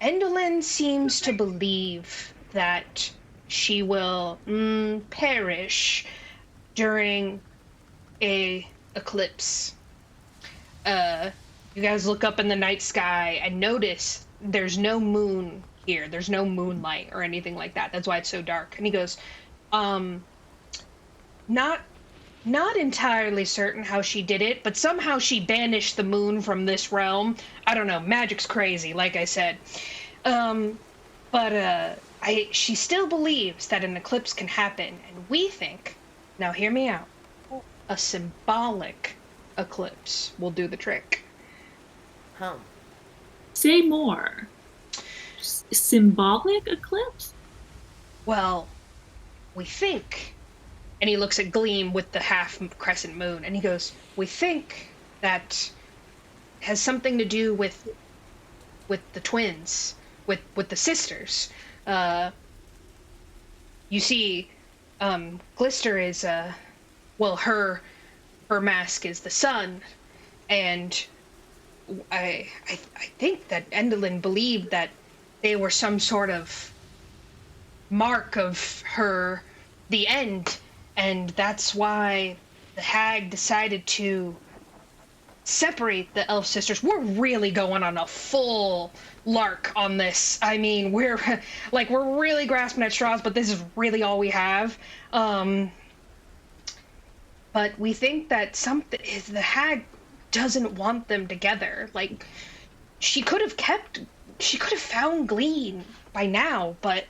Endolin seems to believe that she will perish during a eclipse. You guys look up in the night sky and notice there's no moon here. There's no moonlight or anything like that. That's why it's so dark." And he goes, not entirely certain how she did it, but somehow she banished the moon from this realm. I don't know, magic's crazy, like I said. She still believes that an eclipse can happen, and we think, now hear me out, a symbolic eclipse will do the trick. Say more. Symbolic eclipse? Well, we think, and he looks at Gleam with the half crescent moon, and he goes, we think that has something to do with the twins, with the sisters. You see, Glister is, her mask is the sun, and I think that Endolin believed that they were some sort of mark of the end, and that's why the hag decided to separate the elf sisters. We're really going on a full lark on this. I mean, we're really grasping at straws, but this is really all we have. But we think that the hag doesn't want them together. Like, she could have found Glean by now, but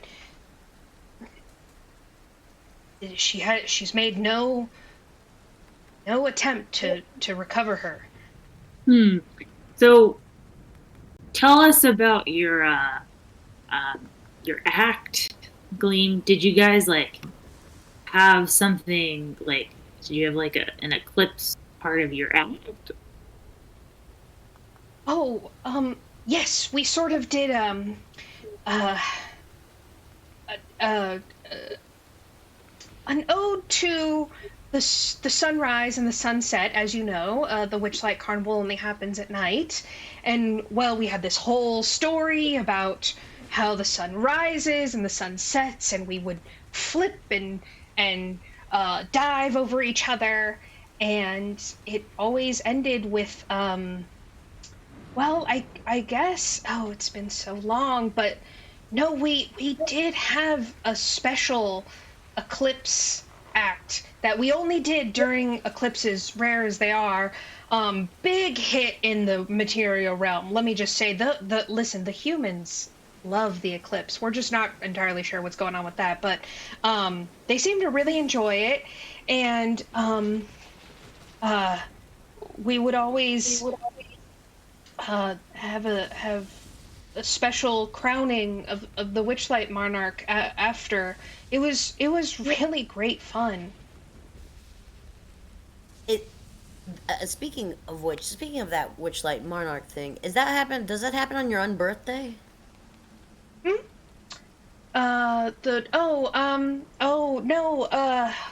she's made no attempt to recover her. So tell us about your act, Glean. Did you guys have something did you have an eclipse part of your act? Oh, yes, we sort of did an ode to the sunrise and the sunset. As you know, the Witchlight Carnival only happens at night, and we had this whole story about how the sun rises and the sun sets, and we would flip and dive over each other, and it always ended with I guess, it's been so long, but no, we did have a special eclipse act that we only did during eclipses, rare as they are. Big hit in the material realm. Let me just say, listen, the humans love the eclipse. We're just not entirely sure what's going on with that, but they seem to really enjoy it, and we would always have a special crowning of the Witchlight Monarch after. It was really great fun. Speaking of that Witchlight Monarch thing, does that happen on your unbirthday?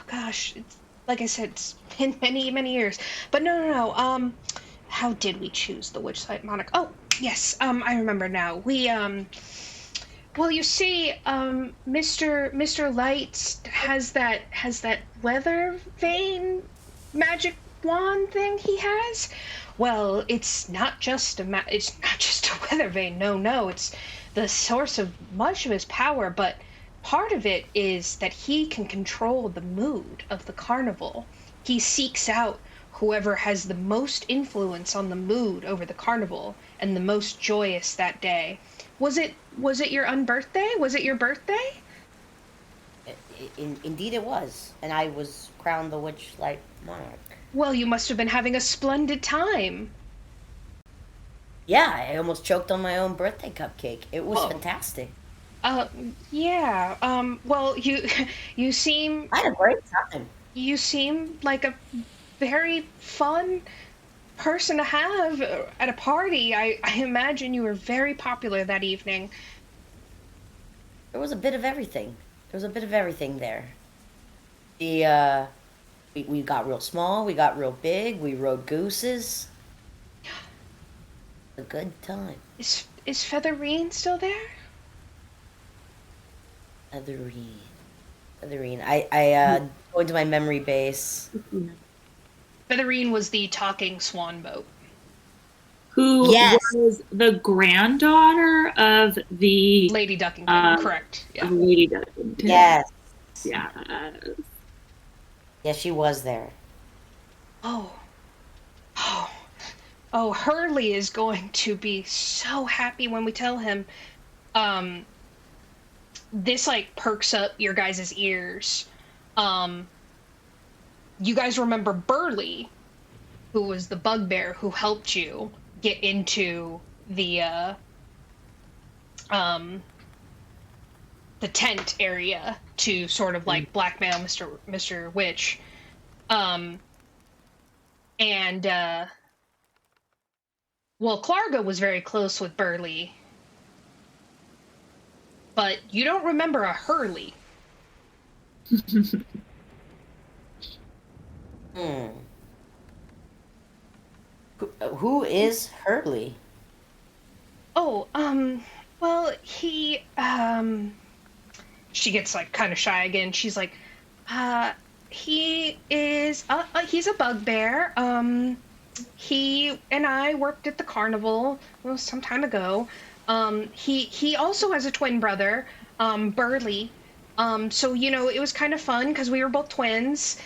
Gosh, it's, like I said, it's been many, many years. But no. How did we choose the Witchlight Monarch? Oh, yes, I remember now. We Well, you see, Mr. Light has that weather vane magic wand thing he has. Well, it's not just it's not just a weather vane. No, it's the source of much of his power. But part of it is that he can control the mood of the carnival. He seeks out whoever has the most influence on the mood over the carnival and the most joyous that day. Was it your unbirthday? Was it your birthday? Indeed it was. And I was crowned the Witchlight Monarch. Well, you must have been having a splendid time. Yeah, I almost choked on my own birthday cupcake. It was Oh. fantastic. Yeah. Well, you seem I had a great time. you seem like a very fun person to have at a party. I imagine you were very popular that evening. There was a bit of everything. There. We got real small, we got real big, we rode gooses. A good time. Is Featherine still there? Featherine. I go into my memory base. Featherine was the talking swan boat. Who Yes. was the granddaughter of the Lady Duckington, correct. Yeah. Lady Duckington. Yes. Yeah. Yes, she was there. Oh. Hurley is going to be so happy when we tell him. This like perks up your guys' ears. You guys remember Burley, who was the bugbear who helped you get into the tent area to sort of like blackmail Mr. Witch. Well, Klarga was very close with Burley, but you don't remember a Hurley. Who is Hurley? Oh, well, he, she gets, like, kind of shy again. She's like, he is, he's a bugbear. He and I worked at the carnival, well, some time ago. He also has a twin brother, Burley. So, you know, it was kind of fun because we were both twins.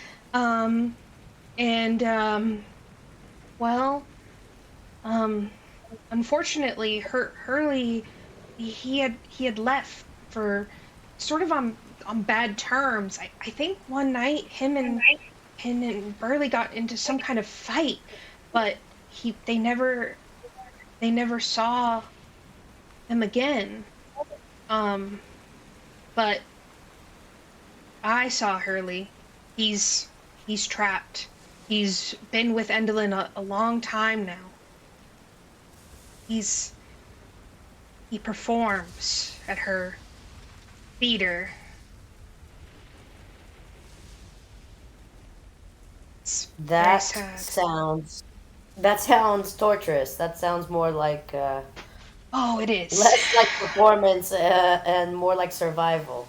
Unfortunately, Hurley, he had left for sort of on bad terms. I think one night him and Burley got into some kind of fight, but they never saw him again. But I saw Hurley. He's trapped. He's been with Endolin a long time now. He performs at her theater. It's very That sad. sounds torturous. That sounds more like Oh, it is. less like performance and more like survival.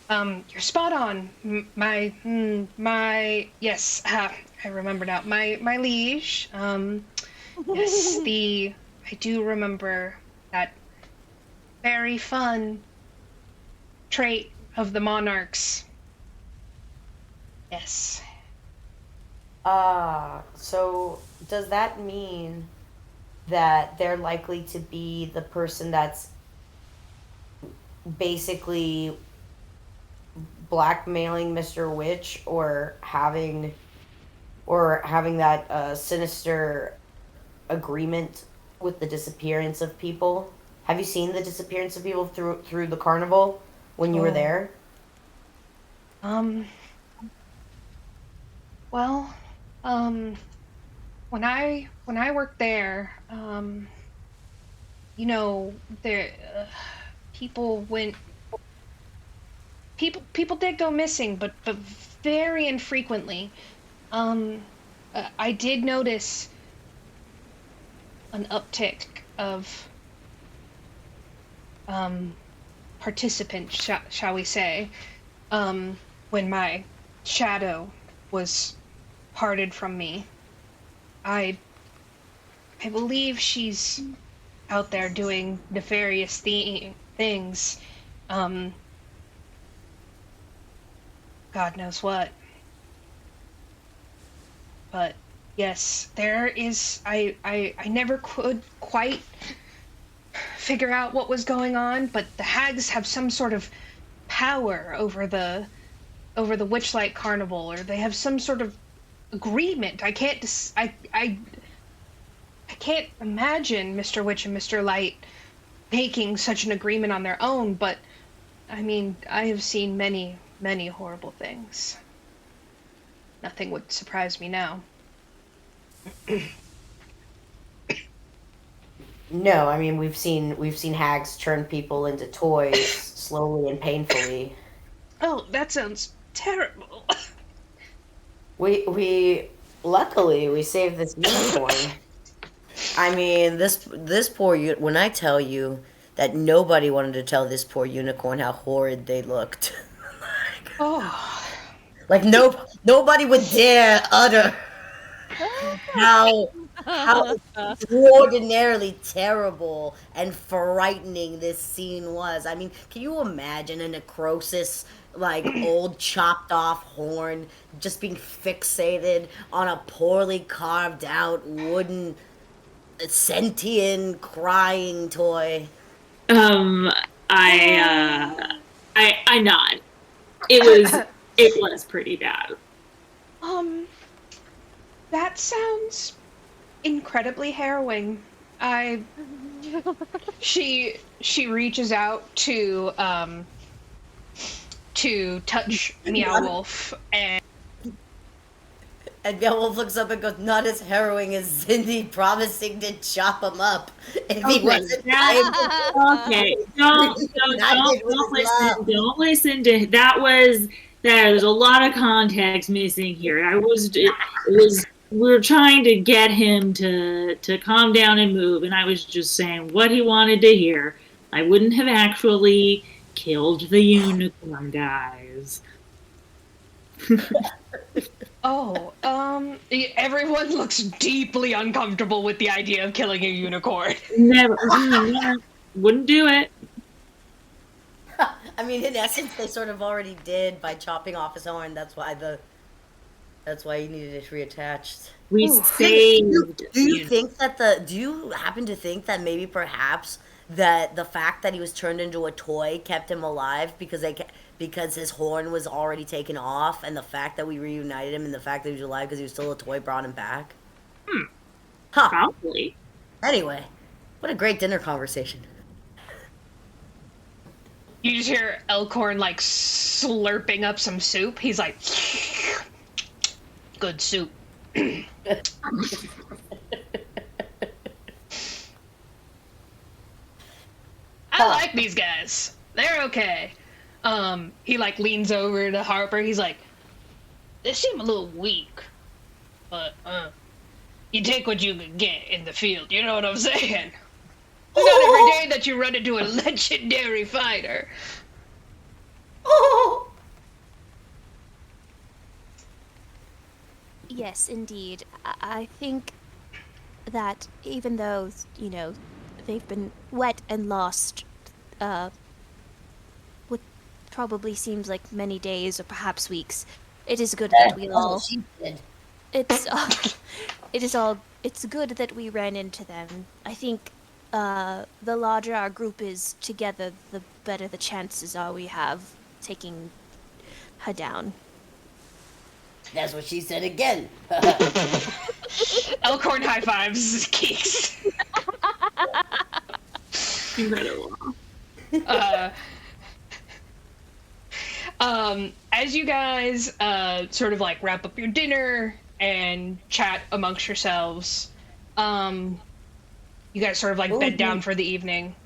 You're spot on. Yes, I remember now. My liege. Yes, I do remember that very fun trait of the monarchs. Yes. So does that mean that they're likely to be the person that's basically blackmailing Mr. Witch or having that sinister agreement with the disappearance of people? Have you seen the disappearance of people through the carnival when you were Oh. there? Well, when I worked there, you know, there people went. People did go missing, but very infrequently. I did notice an uptick of participant, shall we say, when my shadow was parted from me. I believe she's out there doing nefarious things. God knows what. But yes, there is. I never could quite figure out what was going on, but the hags have some sort of power over the Witchlight Carnival, or they have some sort of agreement. I can't imagine Mr. Witch and Mr. Light making such an agreement on their own, but I mean, I have seen many, many horrible things. Nothing would surprise me now. No, I mean we've seen hags turn people into toys slowly and painfully. Oh, that sounds terrible. We luckily we saved this unicorn. I mean this poor when I tell you that nobody wanted to tell this poor unicorn how horrid they looked. Oh. Like nobody would dare utter how extraordinarily terrible and frightening this scene was. I mean, can you imagine a necrosis, like old chopped off horn just being fixated on a poorly carved out wooden sentient crying toy? I nod. It was pretty bad. That sounds incredibly harrowing. She reaches out to touch Meow Wolf, and Meow Wolf looks up and goes, "Not as harrowing as Zindi promising to chop him up if he wasn't." Okay, don't listen to that. There's a lot of context missing here. We were trying to get him to calm down and move, and I was just saying what he wanted to hear. I wouldn't have actually killed the unicorn, guys. oh, everyone looks deeply uncomfortable with the idea of killing a unicorn. Never, wouldn't do it. I mean, in essence, they sort of already did by chopping off his horn. That's why he needed it reattached. We saved. Do you happen to think that maybe perhaps that the fact that he was turned into a toy kept him alive because his horn was already taken off, and the fact that we reunited him and the fact that he was alive because he was still a toy brought him back? Huh. Probably. Anyway, what a great dinner conversation. You just hear Elkhorn like slurping up some soup. He's like, good soup. I like these guys. They're okay. He like leans over to Harper. He's like, they seem a little weak, but you take what you can get in the field. You know what I'm saying? It's not every day that you run into a legendary fighter. Yes, indeed. I think that even though, they've been wet and lost, what probably seems like many days or perhaps weeks, it is good that we all... It's good that we ran into them. I think the larger our group is together, the better the chances are we have taking her down. That's what she said again. Elkhorn high fives Keeks. Incredible. As you guys sort of like wrap up your dinner and chat amongst yourselves, you guys sort of like bed down for the evening.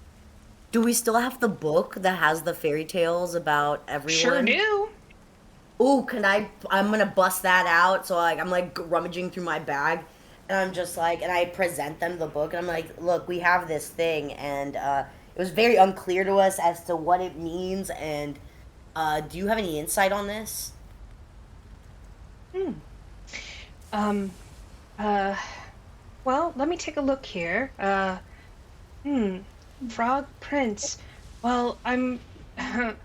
Do we still have the book that has the fairy tales about everyone? Sure do. Ooh, I'm gonna bust that out. So like I'm like rummaging through my bag, and I'm just like, and I present them the book, and I'm like, look, we have this thing, and was very unclear to us as to what it means. And do you have any insight on this? Well, let me take a look here. Frog Prince. Well, I'm, it's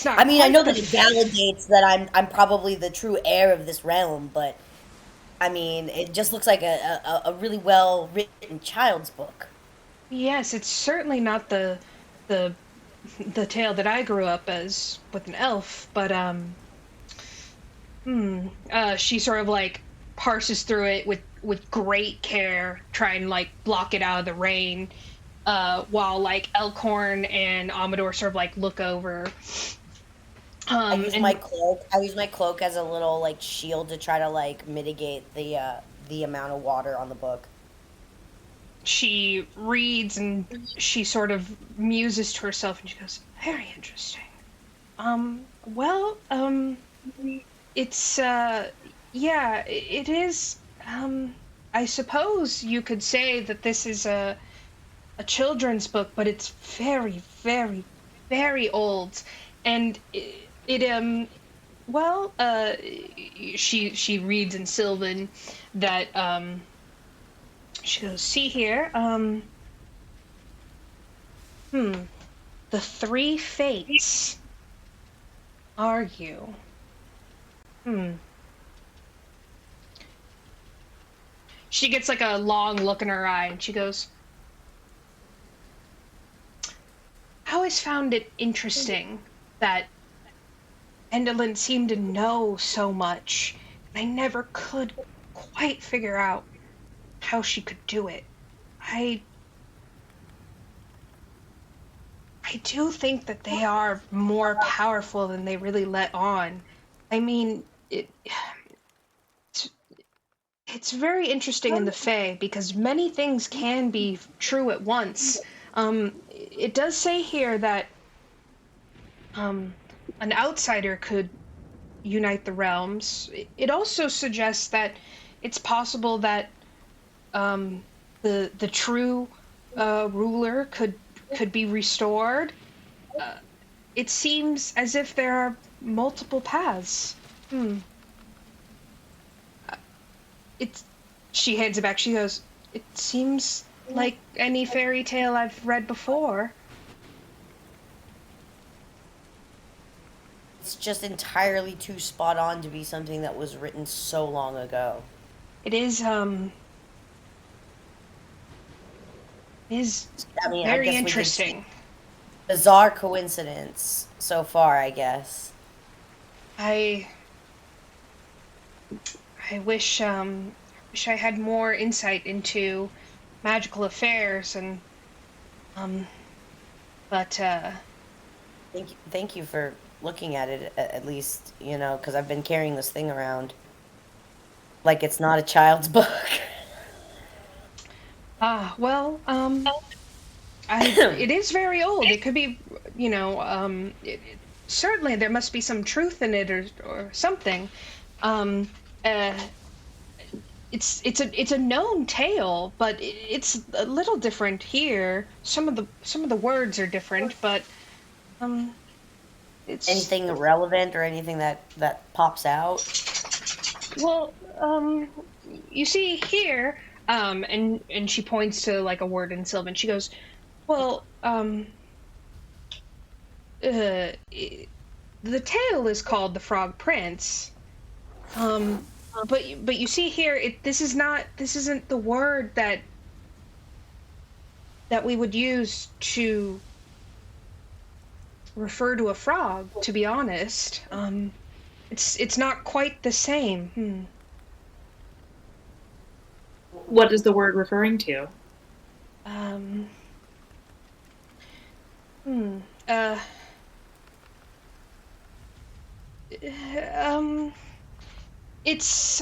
not I mean, I quite know the that it validates that I'm probably the true heir of this realm, but I mean, it just looks like a really well written child's book. Yes, it's certainly not the the tale that I grew up as with an elf, but she sort of like parses through it with great care, try and like block it out of the rain, while like Elkhorn and Amador sort of like look over. I use And my cloak. I use my cloak as a little like shield to try to like mitigate the amount of water on the book. she reads and she sort of muses to herself and she goes, "Very interesting. Well, it's yeah, it is. I suppose you could say that this is a children's book, but it's very, very, very old, and well, she reads in Sylvan that she goes, see here, the three fates argue. She gets like a long look in her eye and she goes, I always found it interesting that Endelyn seemed to know so much, and I never could quite figure out how she could do it. I do think that they are more powerful than they really let on. I mean, it's very interesting in the Fae because many things can be true at once. It does say here that an outsider could unite the realms. It also suggests that it's possible that the true ruler could be restored. It seems as if there are multiple paths. She hands it back. She goes, it seems like any fairy tale I've read before. It's just entirely too spot on to be something that was written so long ago. It is I mean, I very guess interesting. Bizarre coincidence so far, I guess. I wish I had more insight into magical affairs and but Thank you for looking at it at least, you know, because I've been carrying this thing around like it's not a child's book. Well, it is very old. It could be, you know, certainly there must be some truth in it or something. It's a known tale, but it's a little different here. Some of the words are different, but it's Anything irrelevant or anything that pops out? well, you see here, and she points to like a word in Sylvan. She goes, well, the tale is called The Frog Prince. But you see here, this isn't the word that we would use to refer to a frog, to be honest. It's not quite the same. What is the word referring to? It's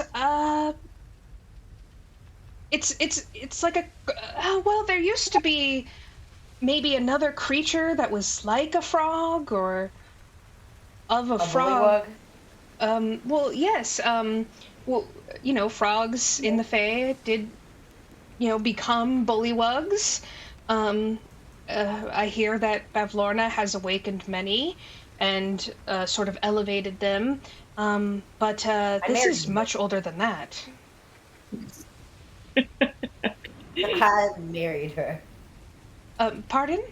like a well, there used to be maybe another creature that was like a frog or of a frog. Bullywug? Well, yes. Well, you know, frogs in the Fae did become bullywugs. I hear that Bavlorna has awakened many and sort of elevated them. But this is much older than that. I married her. Pardon?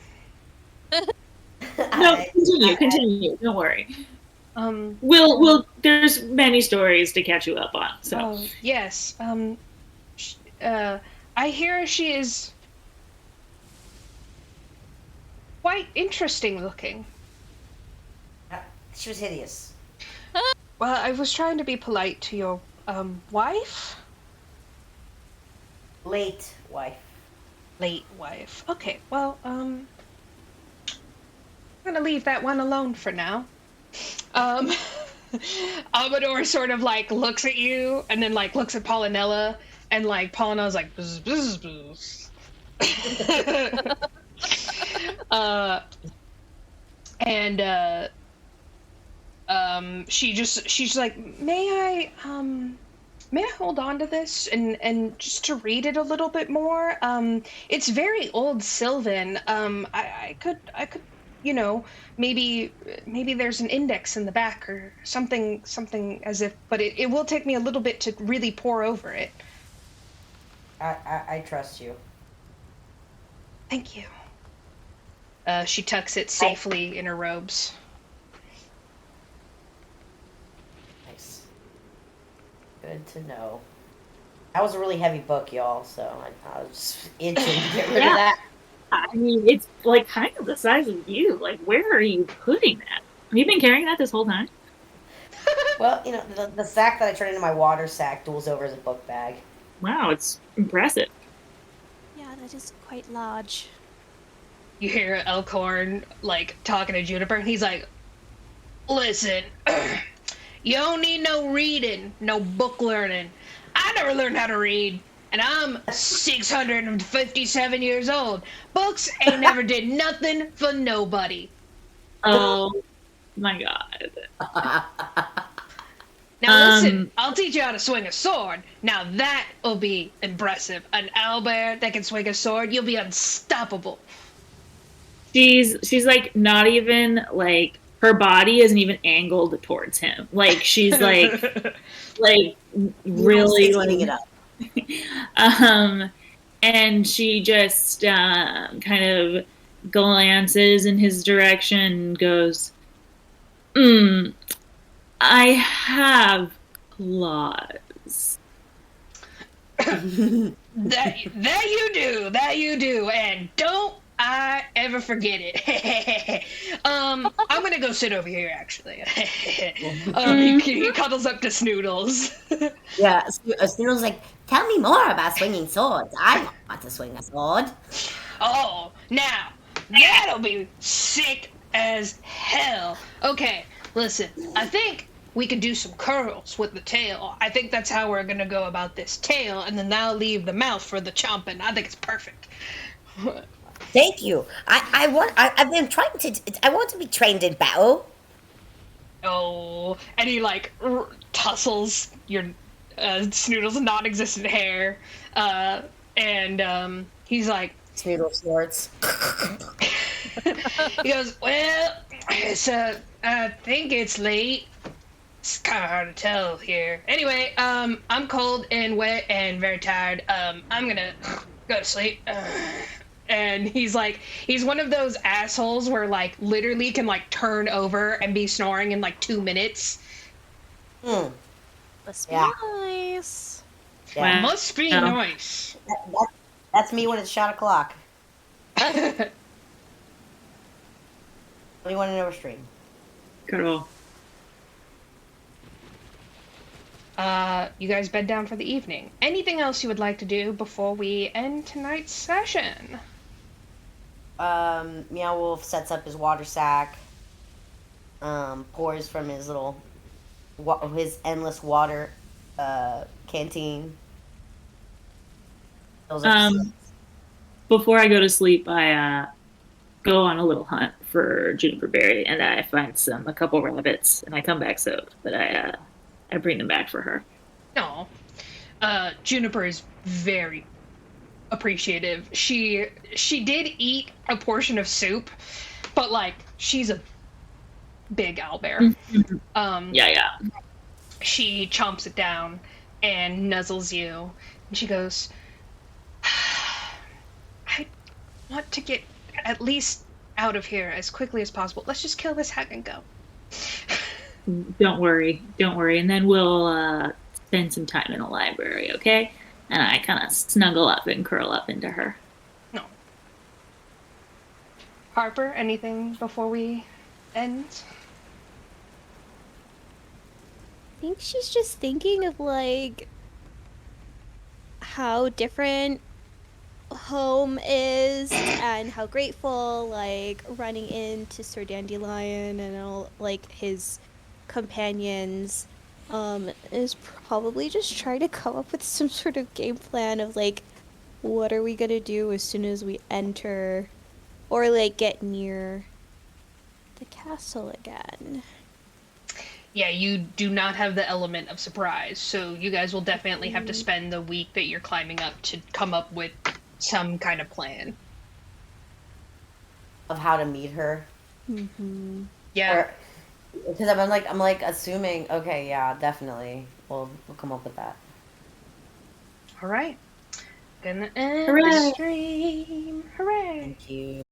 No, continue. Don't worry. Um, We'll. There's many stories to catch you up on. So. Oh, yes. I hear she is quite interesting looking. She was hideous. Well, I was trying to be polite to your wife. Late wife. Late wife. Okay. Well, I'm gonna leave that one alone for now. Amador sort of like looks at you and then like looks at Polynella and like Polynella's like bzz, bzz, bzz. She's like, may I hold on to this and just to read it a little bit more? It's very old Sylvan. I could maybe there's an index in the back or something as if, but it will take me a little bit to really pore over it. I trust you. Thank you. She tucks it safely in her robes. Nice. Good to know. That was a really heavy book, y'all, so I was just itching to get rid of that. I mean, it's like kind of the size of you. Like, where are you putting that? Have you been carrying that this whole time? Well, the sack that I turned into my water sack duels over as a book bag. Wow, it's impressive. Yeah, that is quite large. You hear Elkhorn like talking to Juniper, and he's like, "Listen, you don't need no reading, no book learning. I never learned how to read. And I'm 657 years old. Books ain't never did nothing for nobody." Oh my god. Now listen, I'll teach you how to swing a sword. Now that'll be impressive. An owlbear that can swing a sword, you'll be unstoppable. She's like not even like her body isn't even angled towards him. Like she's like really like it up. And she just kind of glances in his direction and goes, I have claws. That you do, and don't I ever forget it. I'm gonna go sit over here, actually. He cuddles up to Snoodles. Yeah, Snoodle's like, tell me more about swinging swords. I want to swing a sword. Oh, now, that'll be sick as hell. Okay, listen, I think we could do some curls with the tail. I think that's how we're gonna go about this tail, and then that'll leave the mouth for the chomping. I think it's perfect. Thank you. I've been trying to. I want to be trained in battle. Oh, and he like tussles your Snoodle's non-existent hair, and he's like, Snoodle snorts. he goes, well, I think it's late. It's kind of hard to tell here. Anyway, I'm cold and wet and very tired. I'm gonna go to sleep. And he's one of those assholes where like literally can like turn over and be snoring in like 2 minutes. Must be nice. Yeah. Must be nice. That's me when it's shot o'clock. What do you want to know, stream? Cool. You guys bed down for the evening. Anything else you would like to do before we end tonight's session? Meow Wolf sets up his water sack, pours from his his endless water canteen. Before I go to sleep, I go on a little hunt for juniper berry, and I find a couple rabbits, and I come back soaked, but I bring them back for her. No. Juniper is very, appreciative. She did eat a portion of soup, but like she's a big owlbear. Yeah. She chomps it down and nuzzles you, and she goes, I want to get at least out of here as quickly as possible. Let's just kill this hag and go. Don't worry. And then we'll spend some time in the library, okay? And I kind of snuggle up and curl up into her. No. Harper, anything before we end? I think she's just thinking of like how different home is and how grateful like running into Sir Dandelion and all like his companions is probably just trying to come up with some sort of game plan of like what are we gonna do as soon as we enter or like get near the castle again. Yeah, you do not have the element of surprise, so you guys will definitely have to spend the week that you're climbing up to come up with some kind of plan. Of how to meet her. Mm-hmm. Yeah. Because I'm like assuming, okay, yeah, definitely. We'll come up with that. All right. Gonna end Hooray! the stream. Hooray! Thank you.